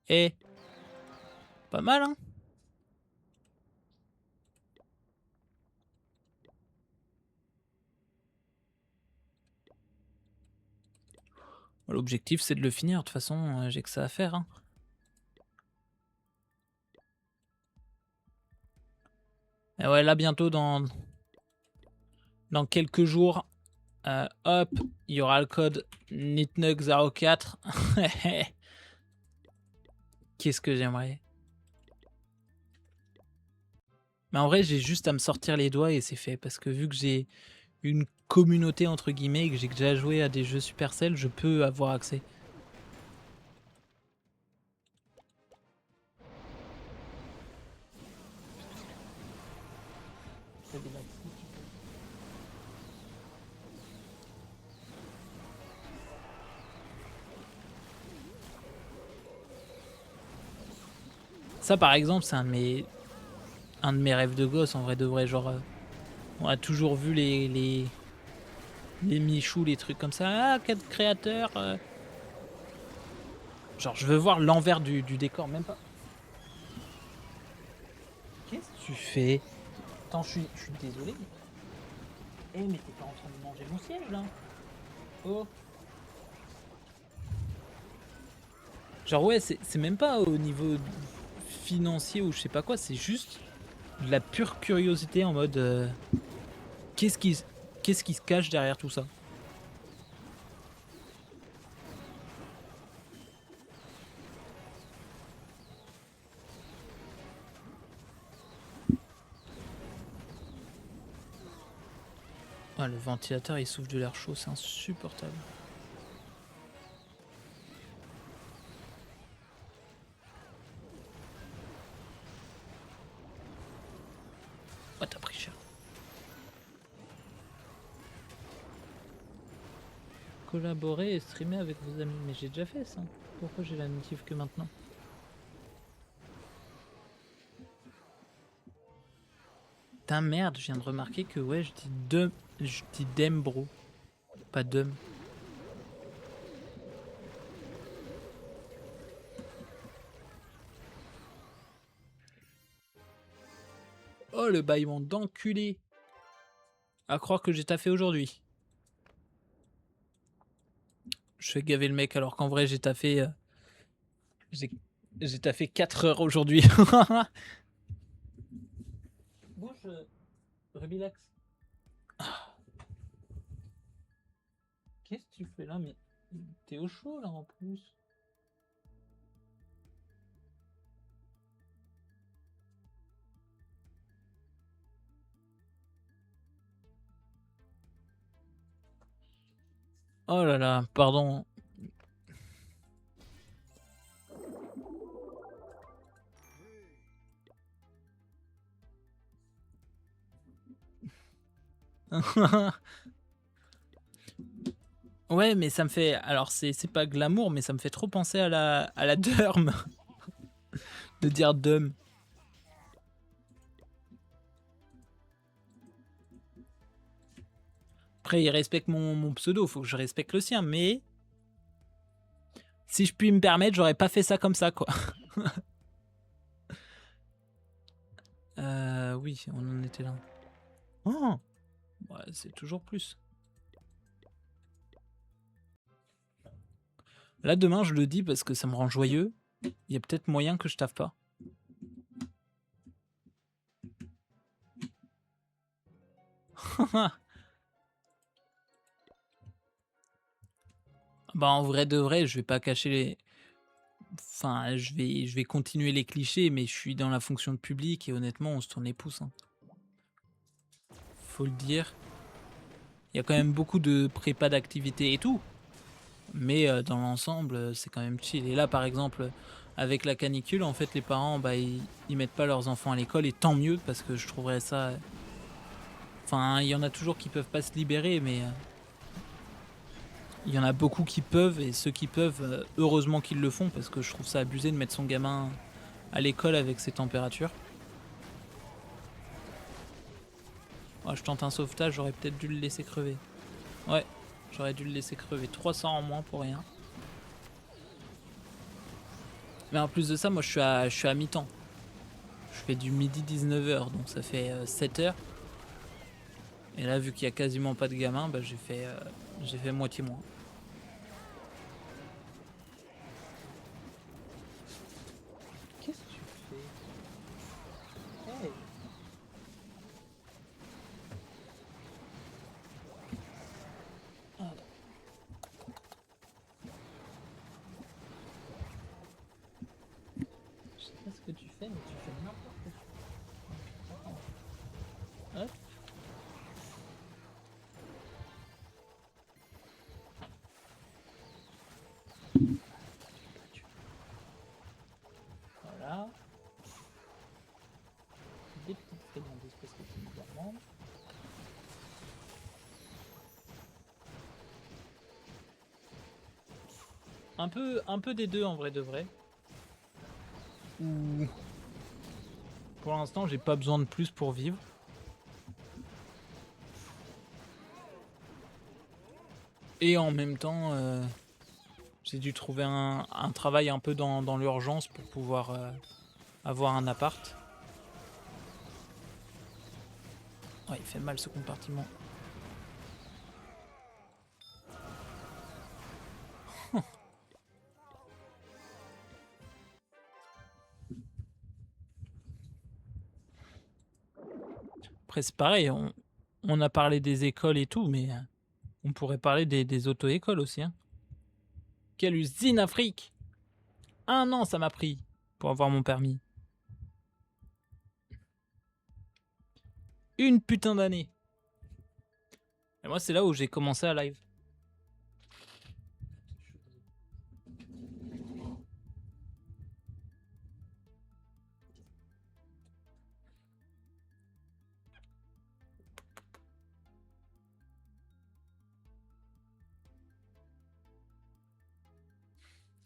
Eh, pas mal, hein. L'objectif, c'est de le finir. De toute façon, j'ai que ça à faire, hein. Et ouais, là, bientôt, dans quelques jours, hop, il y aura le code NitNug04. Qu'est-ce que j'aimerais. Mais en vrai, j'ai juste à me sortir les doigts et c'est fait. Parce que vu que j'ai une communauté, entre guillemets, et que j'ai déjà joué à des jeux Supercell, je peux avoir accès. Ça, par exemple, c'est un de mes rêves de gosse, en vrai de vrai. Genre, on a toujours vu les Michou, les trucs comme ça. Ah, 4 créateurs. Genre, je veux voir l'envers du décor, même pas. Qu'est-ce que tu fais? Attends, je suis désolé. Eh, mais t'es pas en train de manger mon siège, là? Oh. Genre, ouais, c'est même pas au niveau financier ou je sais pas quoi, c'est juste de la pure curiosité en mode qu'est-ce qui, qu'est-ce qui se cache derrière tout ça? Ah, le ventilateur il souffle de l'air chaud, c'est insupportable. Oh, t'as pris cher. Collaborer et streamer avec vos amis. Mais j'ai déjà fait ça. Pourquoi j'ai la notif que maintenant? Putain, merde, je viens de remarquer que ouais, je dis dem bro, pas dum. Oh, le bâillement d'enculé. À croire que j'ai taffé aujourd'hui. Je fais gaver le mec alors qu'en vrai j'ai taffé. J'ai taffé 4 heures aujourd'hui. Bouge, relax. Qu'est-ce que tu fais là? Mais t'es au chaud là en plus. Oh là là, pardon. Ouais, mais ça me fait. Alors, c'est pas glamour, mais ça me fait trop penser à la derm. De dire dum. Après, il respecte mon pseudo, faut que je respecte le sien, mais. Si je puis me permettre, j'aurais pas fait ça comme ça, quoi. Oui, on en était là. Oh, ouais, c'est toujours plus. Là, demain, je le dis parce que ça me rend joyeux. Il y a peut-être moyen que je taffe pas. Bah, en vrai de vrai, je vais pas cacher les. Enfin, je vais continuer les clichés, mais je suis dans la fonction de public et honnêtement, on se tourne les pouces, hein. Faut le dire. Il y a quand même beaucoup de prépa d'activité et tout. Mais dans l'ensemble, c'est quand même chill. Et là, par exemple, avec la canicule, en fait, les parents, bah, ils mettent pas leurs enfants à l'école. Et tant mieux, parce que je trouverais ça. Enfin, il y en a toujours qui peuvent pas se libérer, mais il y en a beaucoup qui peuvent. Et ceux qui peuvent, heureusement qu'ils le font, parce que je trouve ça abusé de mettre son gamin à l'école avec ces températures. Oh, je tente un sauvetage, j'aurais peut-être dû le laisser crever. Ouais, j'aurais dû le laisser crever. 300 en moins pour rien. Mais en plus de ça, moi je suis à mi-temps. Je fais du midi 19h, donc ça fait 7 heures. Et là, vu qu'il y a quasiment pas de gamins, bah, j'ai fait moitié moins. des petites friandises parce que c'est une gourmande. Un peu des deux en vrai de vrai. Ou pour l'instant, j'ai pas besoin de plus pour vivre. Et en même temps, j'ai dû trouver un travail un peu dans l'urgence pour pouvoir avoir un appart. Ouais, il fait mal ce compartiment. Après, c'est pareil, on a parlé des écoles et tout, mais on pourrait parler des auto-écoles aussi. Hein. Quelle usine Afrique! 1 an ça m'a pris pour avoir mon permis. Une putain d'année. Et moi, c'est là où j'ai commencé à live.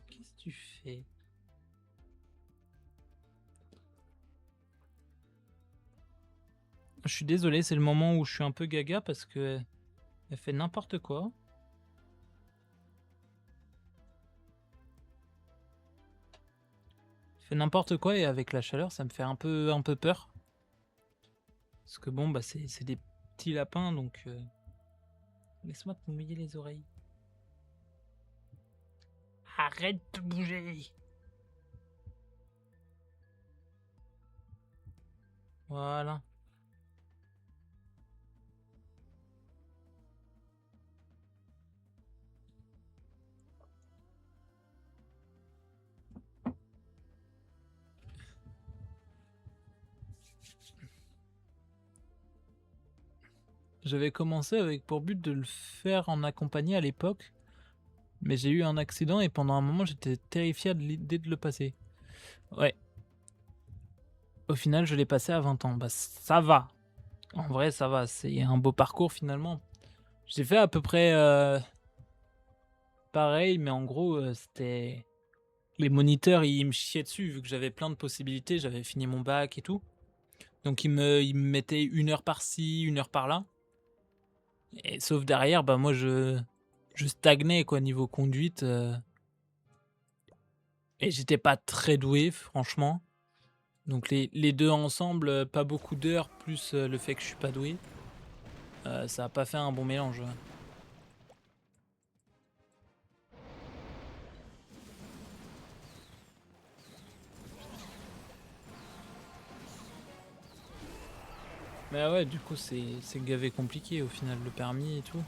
Qu'est-ce que tu fais? Je suis désolé, c'est le moment où je suis un peu gaga parce que elle fait n'importe quoi. Elle fait n'importe quoi et avec la chaleur, ça me fait un peu peur. Parce que bon, bah c'est des petits lapins, donc laisse-moi te mouiller les oreilles. Arrête de bouger. Voilà. J'avais commencé avec pour but de le faire en accompagné à l'époque, mais j'ai eu un accident et pendant un moment j'étais terrifié de l'idée de le passer. Ouais. Au final, je l'ai passé à 20 ans. Bah ça va. En vrai, ça va. C'est un beau parcours finalement. J'ai fait à peu près pareil, mais en gros, c'était les moniteurs, ils me chiaient dessus vu que j'avais plein de possibilités. J'avais fini mon bac et tout. Donc ils me mettaient 1 heure par-ci, 1 heure par-là. Et sauf derrière, bah moi je stagnais quoi niveau conduite. Et j'étais pas très doué, franchement. Donc les deux ensemble, pas beaucoup d'heures, plus le fait que je suis pas doué, ça a pas fait un bon mélange. Mais ouais, du coup, c'est gavé compliqué au final, le permis et tout.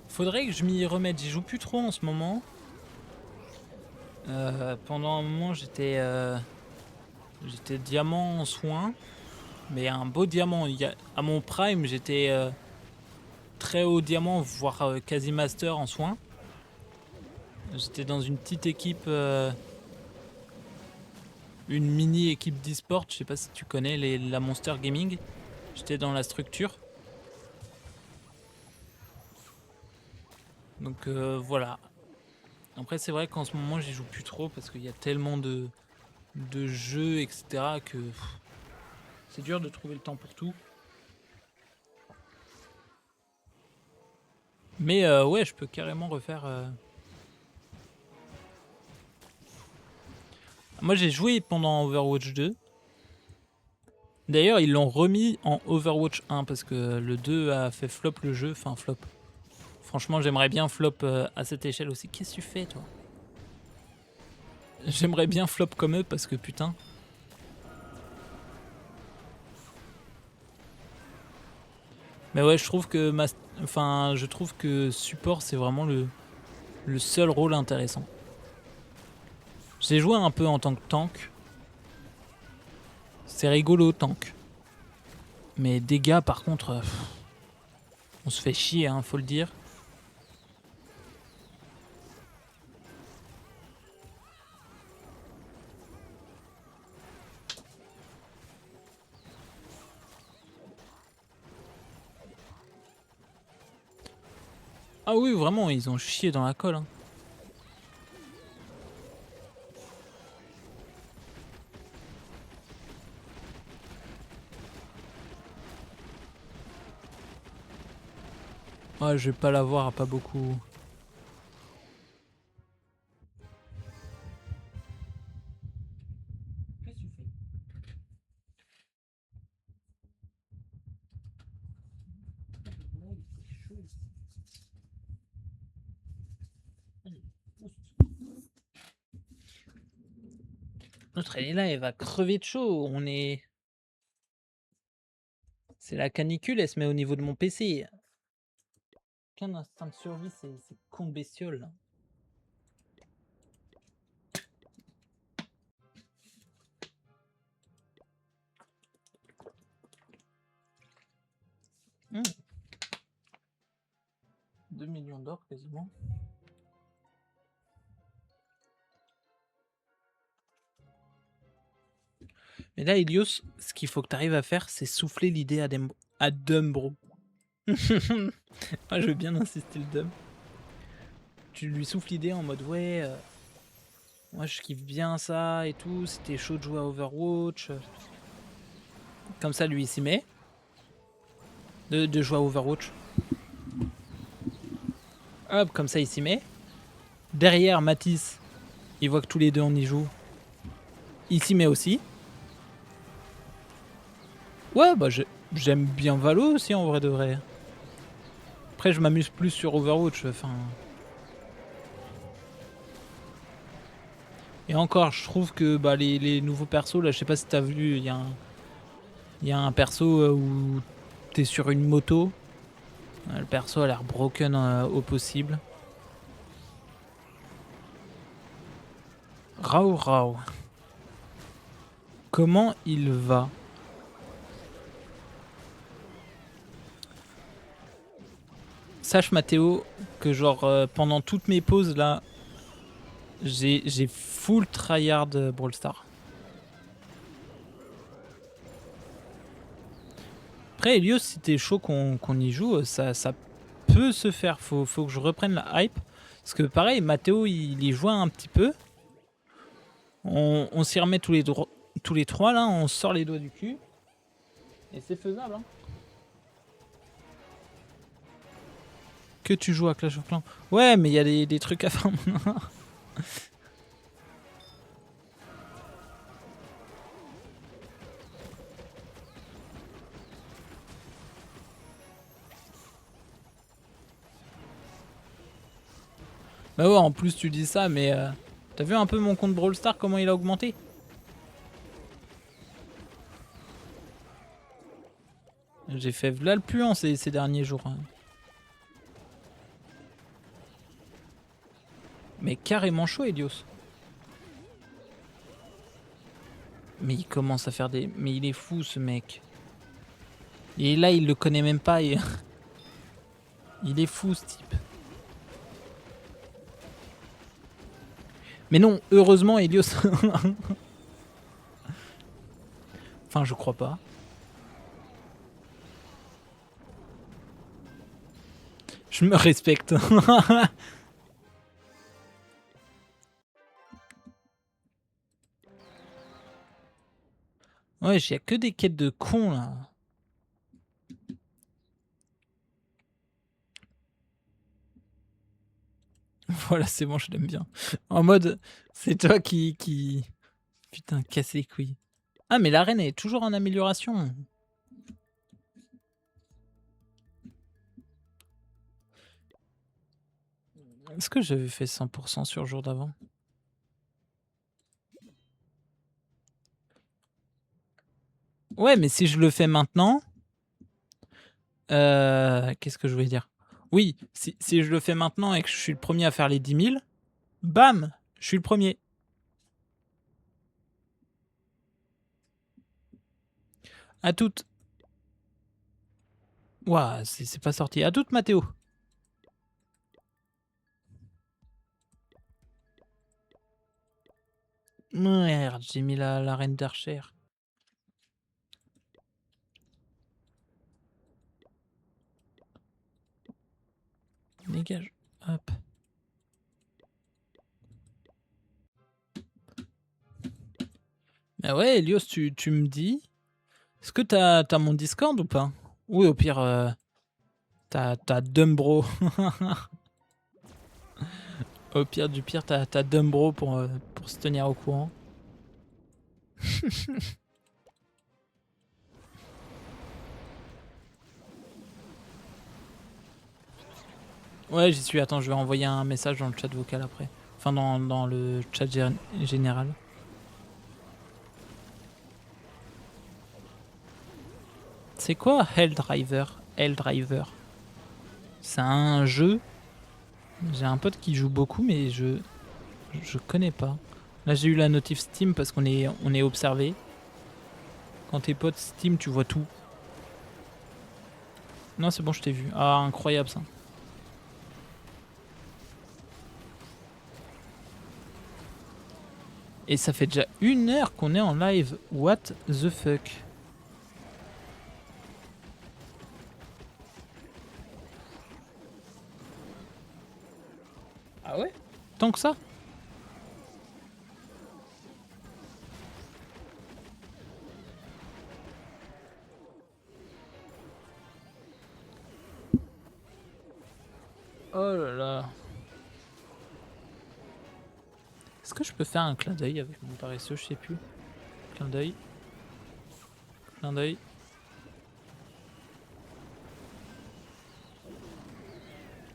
Faudrait que je m'y remette, j'y joue plus trop en ce moment. Pendant un moment, j'étais diamant en soin, mais un beau diamant. À mon prime, j'étais très haut diamant, voire quasi master en soin. J'étais dans une petite équipe, une mini équipe d'e-sport, je sais pas si tu connais la Monster Gaming. J'étais dans la structure. Donc voilà. Après c'est vrai qu'en ce moment j'y joue plus trop parce qu'il y a tellement de jeux, etc. que c'est dur de trouver le temps pour tout. Mais ouais, je peux carrément refaire. Moi j'ai joué pendant Overwatch 2. D'ailleurs ils l'ont remis en Overwatch 1 parce que le 2 a fait flop le jeu. Enfin flop. Franchement j'aimerais bien flop à cette échelle aussi. Qu'est-ce que tu fais toi? J'aimerais bien flop comme eux parce que putain. Mais ouais, je trouve que support c'est vraiment le seul rôle intéressant. J'ai joué un peu en tant que tank. C'est rigolo tank. Mais dégâts, par contre, on se fait chier, hein, faut le dire. Ah oui, vraiment, ils ont chié dans la colle. Hein. Ouais, je vais pas l'avoir à pas beaucoup. Qu'est-ce que tu fais? Notre elle est là, elle va crever de chaud. On est. C'est la canicule, elle se met au niveau de mon PC. Aucun instinct de survie, c'est con de bestiole. Là. Mmh. 2 millions d'or quasiment. Mais là, Helios, ce qu'il faut que tu arrives à faire, c'est souffler l'idée à Dumbro. Moi, je veux bien insister le Dumb. Tu lui souffles l'idée en mode ouais, moi je kiffe bien ça et tout, c'était chaud de jouer à Overwatch. Comme ça, lui, il s'y met. De jouer à Overwatch. Hop, comme ça, il s'y met. Derrière, Matisse, il voit que tous les deux on y joue. Il s'y met aussi. Ouais, bah j'aime bien Valo aussi en vrai de vrai. Après, je m'amuse plus sur Overwatch. Enfin. Et encore, je trouve que bah, les nouveaux persos, là, je sais pas si t'as vu, il y a un perso où t'es sur une moto. Le perso a l'air broken au possible. Rao Rao. Comment il va? Sache Mathéo que genre pendant toutes mes pauses là, j'ai full tryhard Brawl Stars. Après Elios, si t'es chaud qu'on y joue, ça peut se faire. Faut que je reprenne la hype. Parce que pareil, Mathéo il y joue un petit peu. On s'y remet tous les trois là, on sort les doigts du cul. Et c'est faisable. Hein. Que tu joues à Clash of Clans. Ouais, mais il y a des trucs à faire. Bah ouais, en plus tu dis ça, mais t'as vu un peu mon compte Brawl Stars, comment il a augmenté? J'ai fait v'là le puant ces derniers jours. Hein. Mais carrément chaud, Helios. Mais il commence à faire des... Mais il est fou, ce mec. Et là, il le connaît même pas. Et... il est fou, ce type. Mais non, heureusement, Helios... enfin, je crois pas. Je me respecte. Ouais, il y a que des quêtes de cons, là. Voilà, c'est bon, je l'aime bien. En mode, c'est toi qui... Putain, casse les couilles. Ah, mais l'arène est toujours en amélioration. Est-ce que j'avais fait 100% sur le jour d'avant? Ouais, mais si je le fais maintenant... qu'est-ce que je voulais dire? Oui, si je le fais maintenant et que je suis le premier à faire les 10 000, bam, je suis le premier. À toutes. Ouah, c'est pas sorti. À toute Mathéo. Merde, j'ai mis la reine d'Archer. Dégage. Hop. Ah ouais, Elios, tu me dis. Est-ce que t'as mon Discord ou pas? Oui, au pire, t'as Dumbro. Au pire du pire, t'as Dumbro pour se tenir au courant. Ouais, j'y suis. Attends, je vais envoyer un message dans le chat vocal après. Enfin, dans le chat général. C'est quoi Helldriver? Helldriver. C'est un jeu. J'ai un pote qui joue beaucoup, mais je connais pas. Là, j'ai eu la notif Steam parce on est observé. Quand t'es pote Steam, tu vois tout. Non, c'est bon, je t'ai vu. Ah, incroyable ça. Et ça fait déjà 1 heure qu'on est en live. What the fuck? Ah ouais? Tant que ça? Oh là là. Est-ce que je peux faire un clin d'œil avec mon paresseux? Je sais plus. Clin d'œil. Clin d'œil.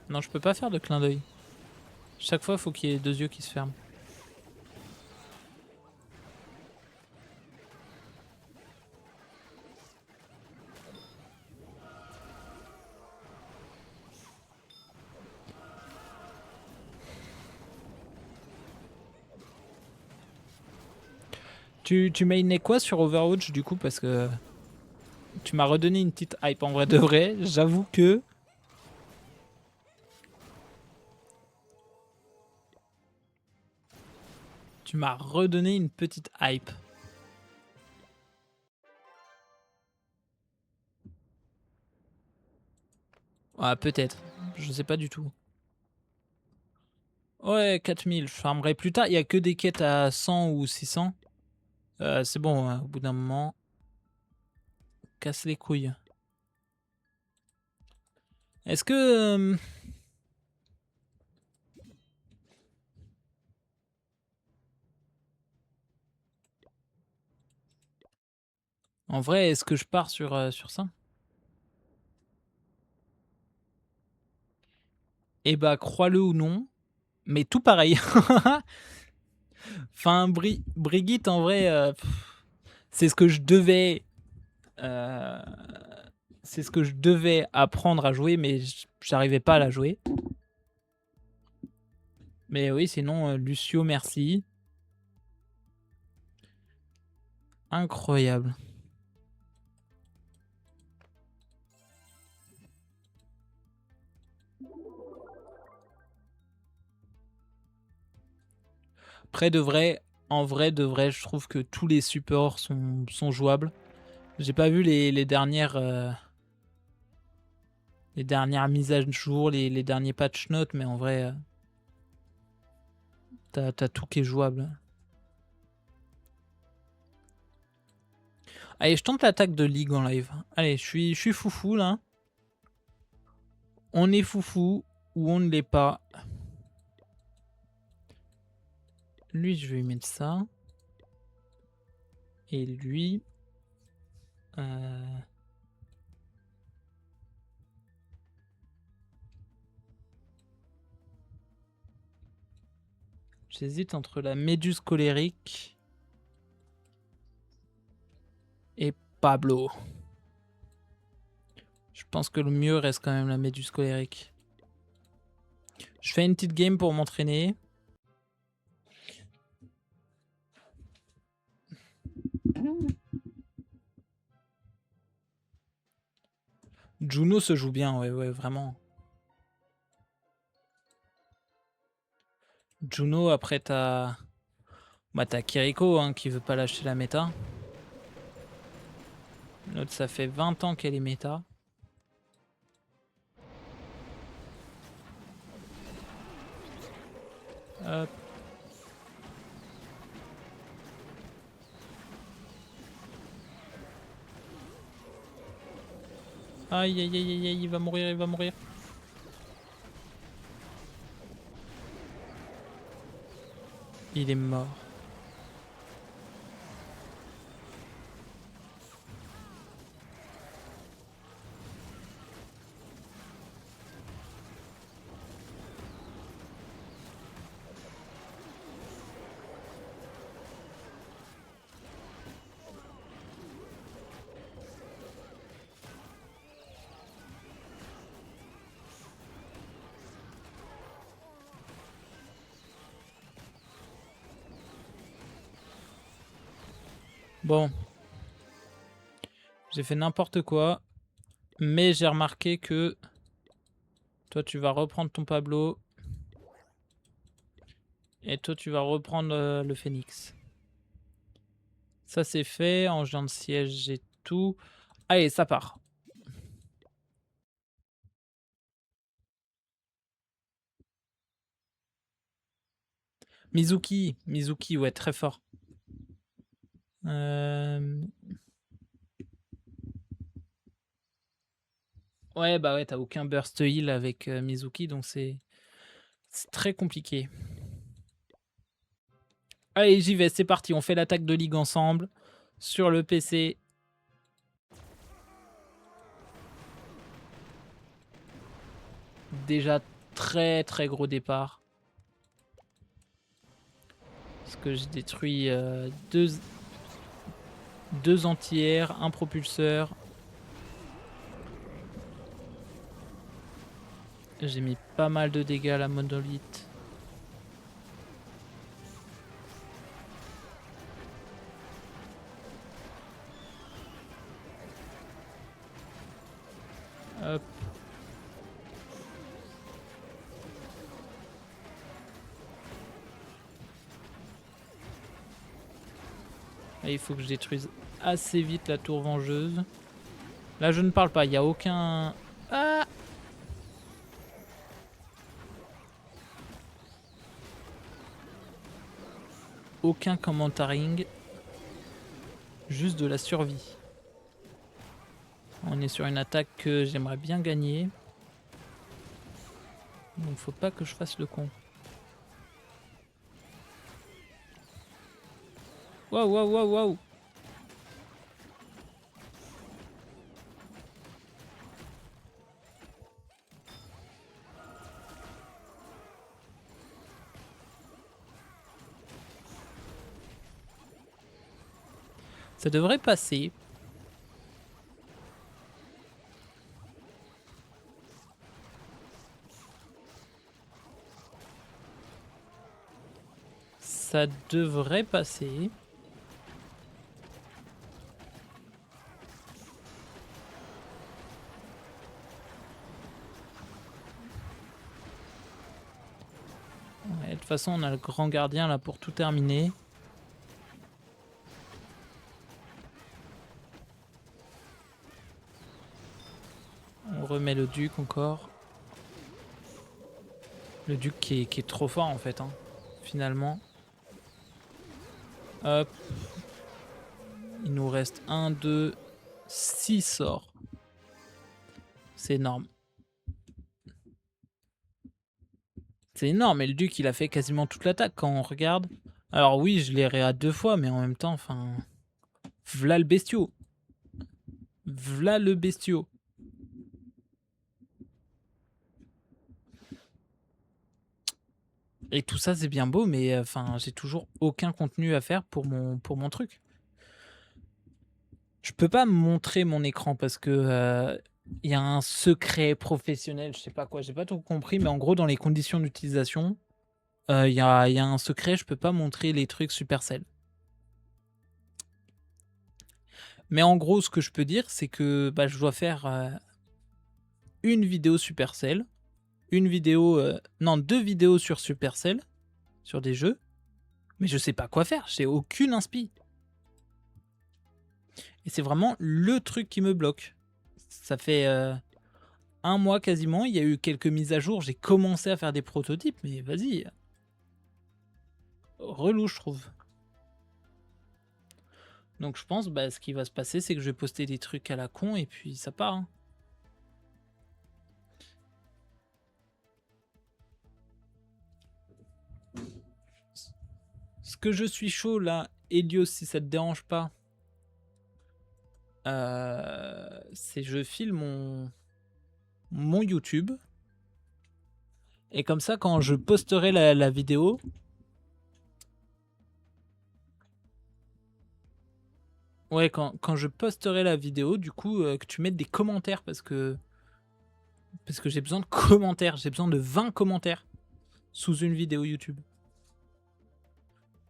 Non, je peux pas faire de clin d'œil. Chaque fois, faut qu'il y ait 2 yeux qui se ferment. Tu mainais quoi sur Overwatch du coup? Parce que tu m'as redonné une petite hype en vrai de vrai. J'avoue que. Tu m'as redonné une petite hype. Ah, peut-être. Je sais pas du tout. Ouais, 4000. Je farmerai plus tard. Il y a que des quêtes à 100 ou 600. C'est bon, hein, au bout d'un moment. Casse les couilles. Est-ce que. En vrai, est-ce que je pars sur ça? Eh bah, crois-le ou non. Mais tout pareil. Enfin, Brigitte, en vrai, c'est ce que je devais. euh, c'est ce que je devais apprendre à jouer, mais j'arrivais pas à la jouer. Mais oui, sinon, Lucio, merci. Incroyable. Après, en vrai, de vrai, je trouve que tous les supports sont jouables. J'ai pas vu les dernières mises à jour, les derniers patch notes, mais en vrai, t'as tout qui est jouable. Allez, je tente l'attaque de League en live. Allez, je suis foufou là. On est foufou ou on ne l'est pas. Lui, je vais lui mettre ça. Et lui... J'hésite entre la méduse colérique et Pablo. Je pense que le mieux reste quand même la méduse colérique. Je fais une petite game pour m'entraîner. Juno se joue bien, ouais, ouais, vraiment. Juno, après, t'as Kiriko hein, qui veut pas lâcher la méta. L'autre, ça fait 20 ans qu'elle est méta. Hop. Aïe, aïe, aïe, aïe, il va mourir, il va mourir. Il est mort. Bon. J'ai fait n'importe quoi. Mais j'ai remarqué que toi, tu vas reprendre ton Pablo. Et toi, tu vas reprendre le Phénix. Ça, c'est fait. En géant de siège, j'ai tout. Allez, ça part. Mizuki. Mizuki, ouais, très fort. Ouais, bah ouais, t'as aucun burst heal avec Mizuki, donc c'est très compliqué. Allez, j'y vais, c'est parti. On fait l'attaque de ligue ensemble sur le PC. Déjà très très gros départ. Parce que j'ai détruit deux anti-air, un propulseur. J'ai mis pas mal de dégâts à la monolithe. Hop. Et il faut que je détruise assez vite la tour vengeuse. Là, je ne parle pas, il n'y a aucun... Ah! Aucun commentaring. Juste de la survie. On est sur une attaque que j'aimerais bien gagner. Donc faut pas que je fasse le con. Waouh, waouh, waouh, waouh! Ça devrait passer. Ça devrait passer. Ouais, de toute façon, on a le grand gardien là pour tout terminer. On remet le duc encore. Le duc qui est trop fort en fait, hein, finalement. Hop. Il nous reste 1, 2, 6 sorts. C'est énorme. C'est énorme, et le duc il a fait quasiment toute l'attaque quand on regarde. Alors oui, je l'ai réa 2 fois, mais en même temps, enfin... V'là le bestiau. V'là le bestiau. Et tout ça c'est bien beau, mais enfin j'ai toujours aucun contenu à faire pour mon truc. Je peux pas montrer mon écran parce que y a un secret professionnel, je sais pas quoi, j'ai pas tout compris, mais en gros dans les conditions d'utilisation, y a un secret, je peux pas montrer les trucs Supercell. Mais en gros, ce que je peux dire, c'est que bah, je dois faire une vidéo Supercell, une vidéo, non 2 vidéos sur Supercell, sur des jeux, mais je sais pas quoi faire, j'ai aucune inspi. Et c'est vraiment le truc qui me bloque. Ça fait, 1 mois quasiment, il y a eu quelques mises à jour, j'ai commencé à faire des prototypes, mais vas-y, relou je trouve. Donc je pense, bah, ce qui va se passer, c'est que je vais poster des trucs à la con et puis ça part, hein. Ce que je suis chaud là, Helios, si ça te dérange pas, c'est je file mon YouTube et comme ça quand je posterai la vidéo, ouais, quand je posterai la vidéo, du coup, que tu mettes des commentaires parce que j'ai besoin de commentaires, j'ai besoin de 20 commentaires sous une vidéo YouTube.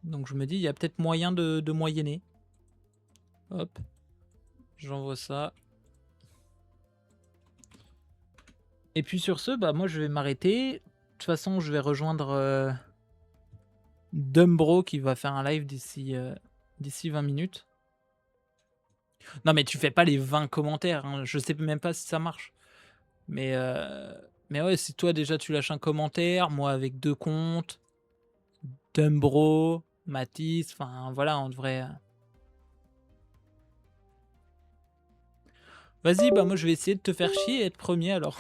Donc je me dis, il y a peut-être moyen de moyenner. Hop, j'envoie ça. Et puis sur ce, bah moi je vais m'arrêter. De toute façon, je vais rejoindre Dumbro qui va faire un live d'ici 20 minutes. Non mais tu fais pas les 20 commentaires, hein, je sais même pas si ça marche. Mais, mais ouais, si toi déjà tu lâches un commentaire, moi avec 2 comptes, Dumbro, Mathis, enfin voilà, on devrait. Vas-y, bah moi je vais essayer de te faire chier et être premier alors.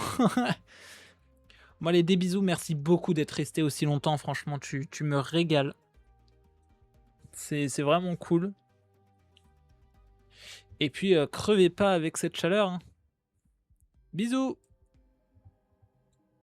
Bon allez, des bisous, merci beaucoup d'être resté aussi longtemps, franchement tu me régales. C'est vraiment cool. Et puis crevez pas avec cette chaleur, hein. Bisous!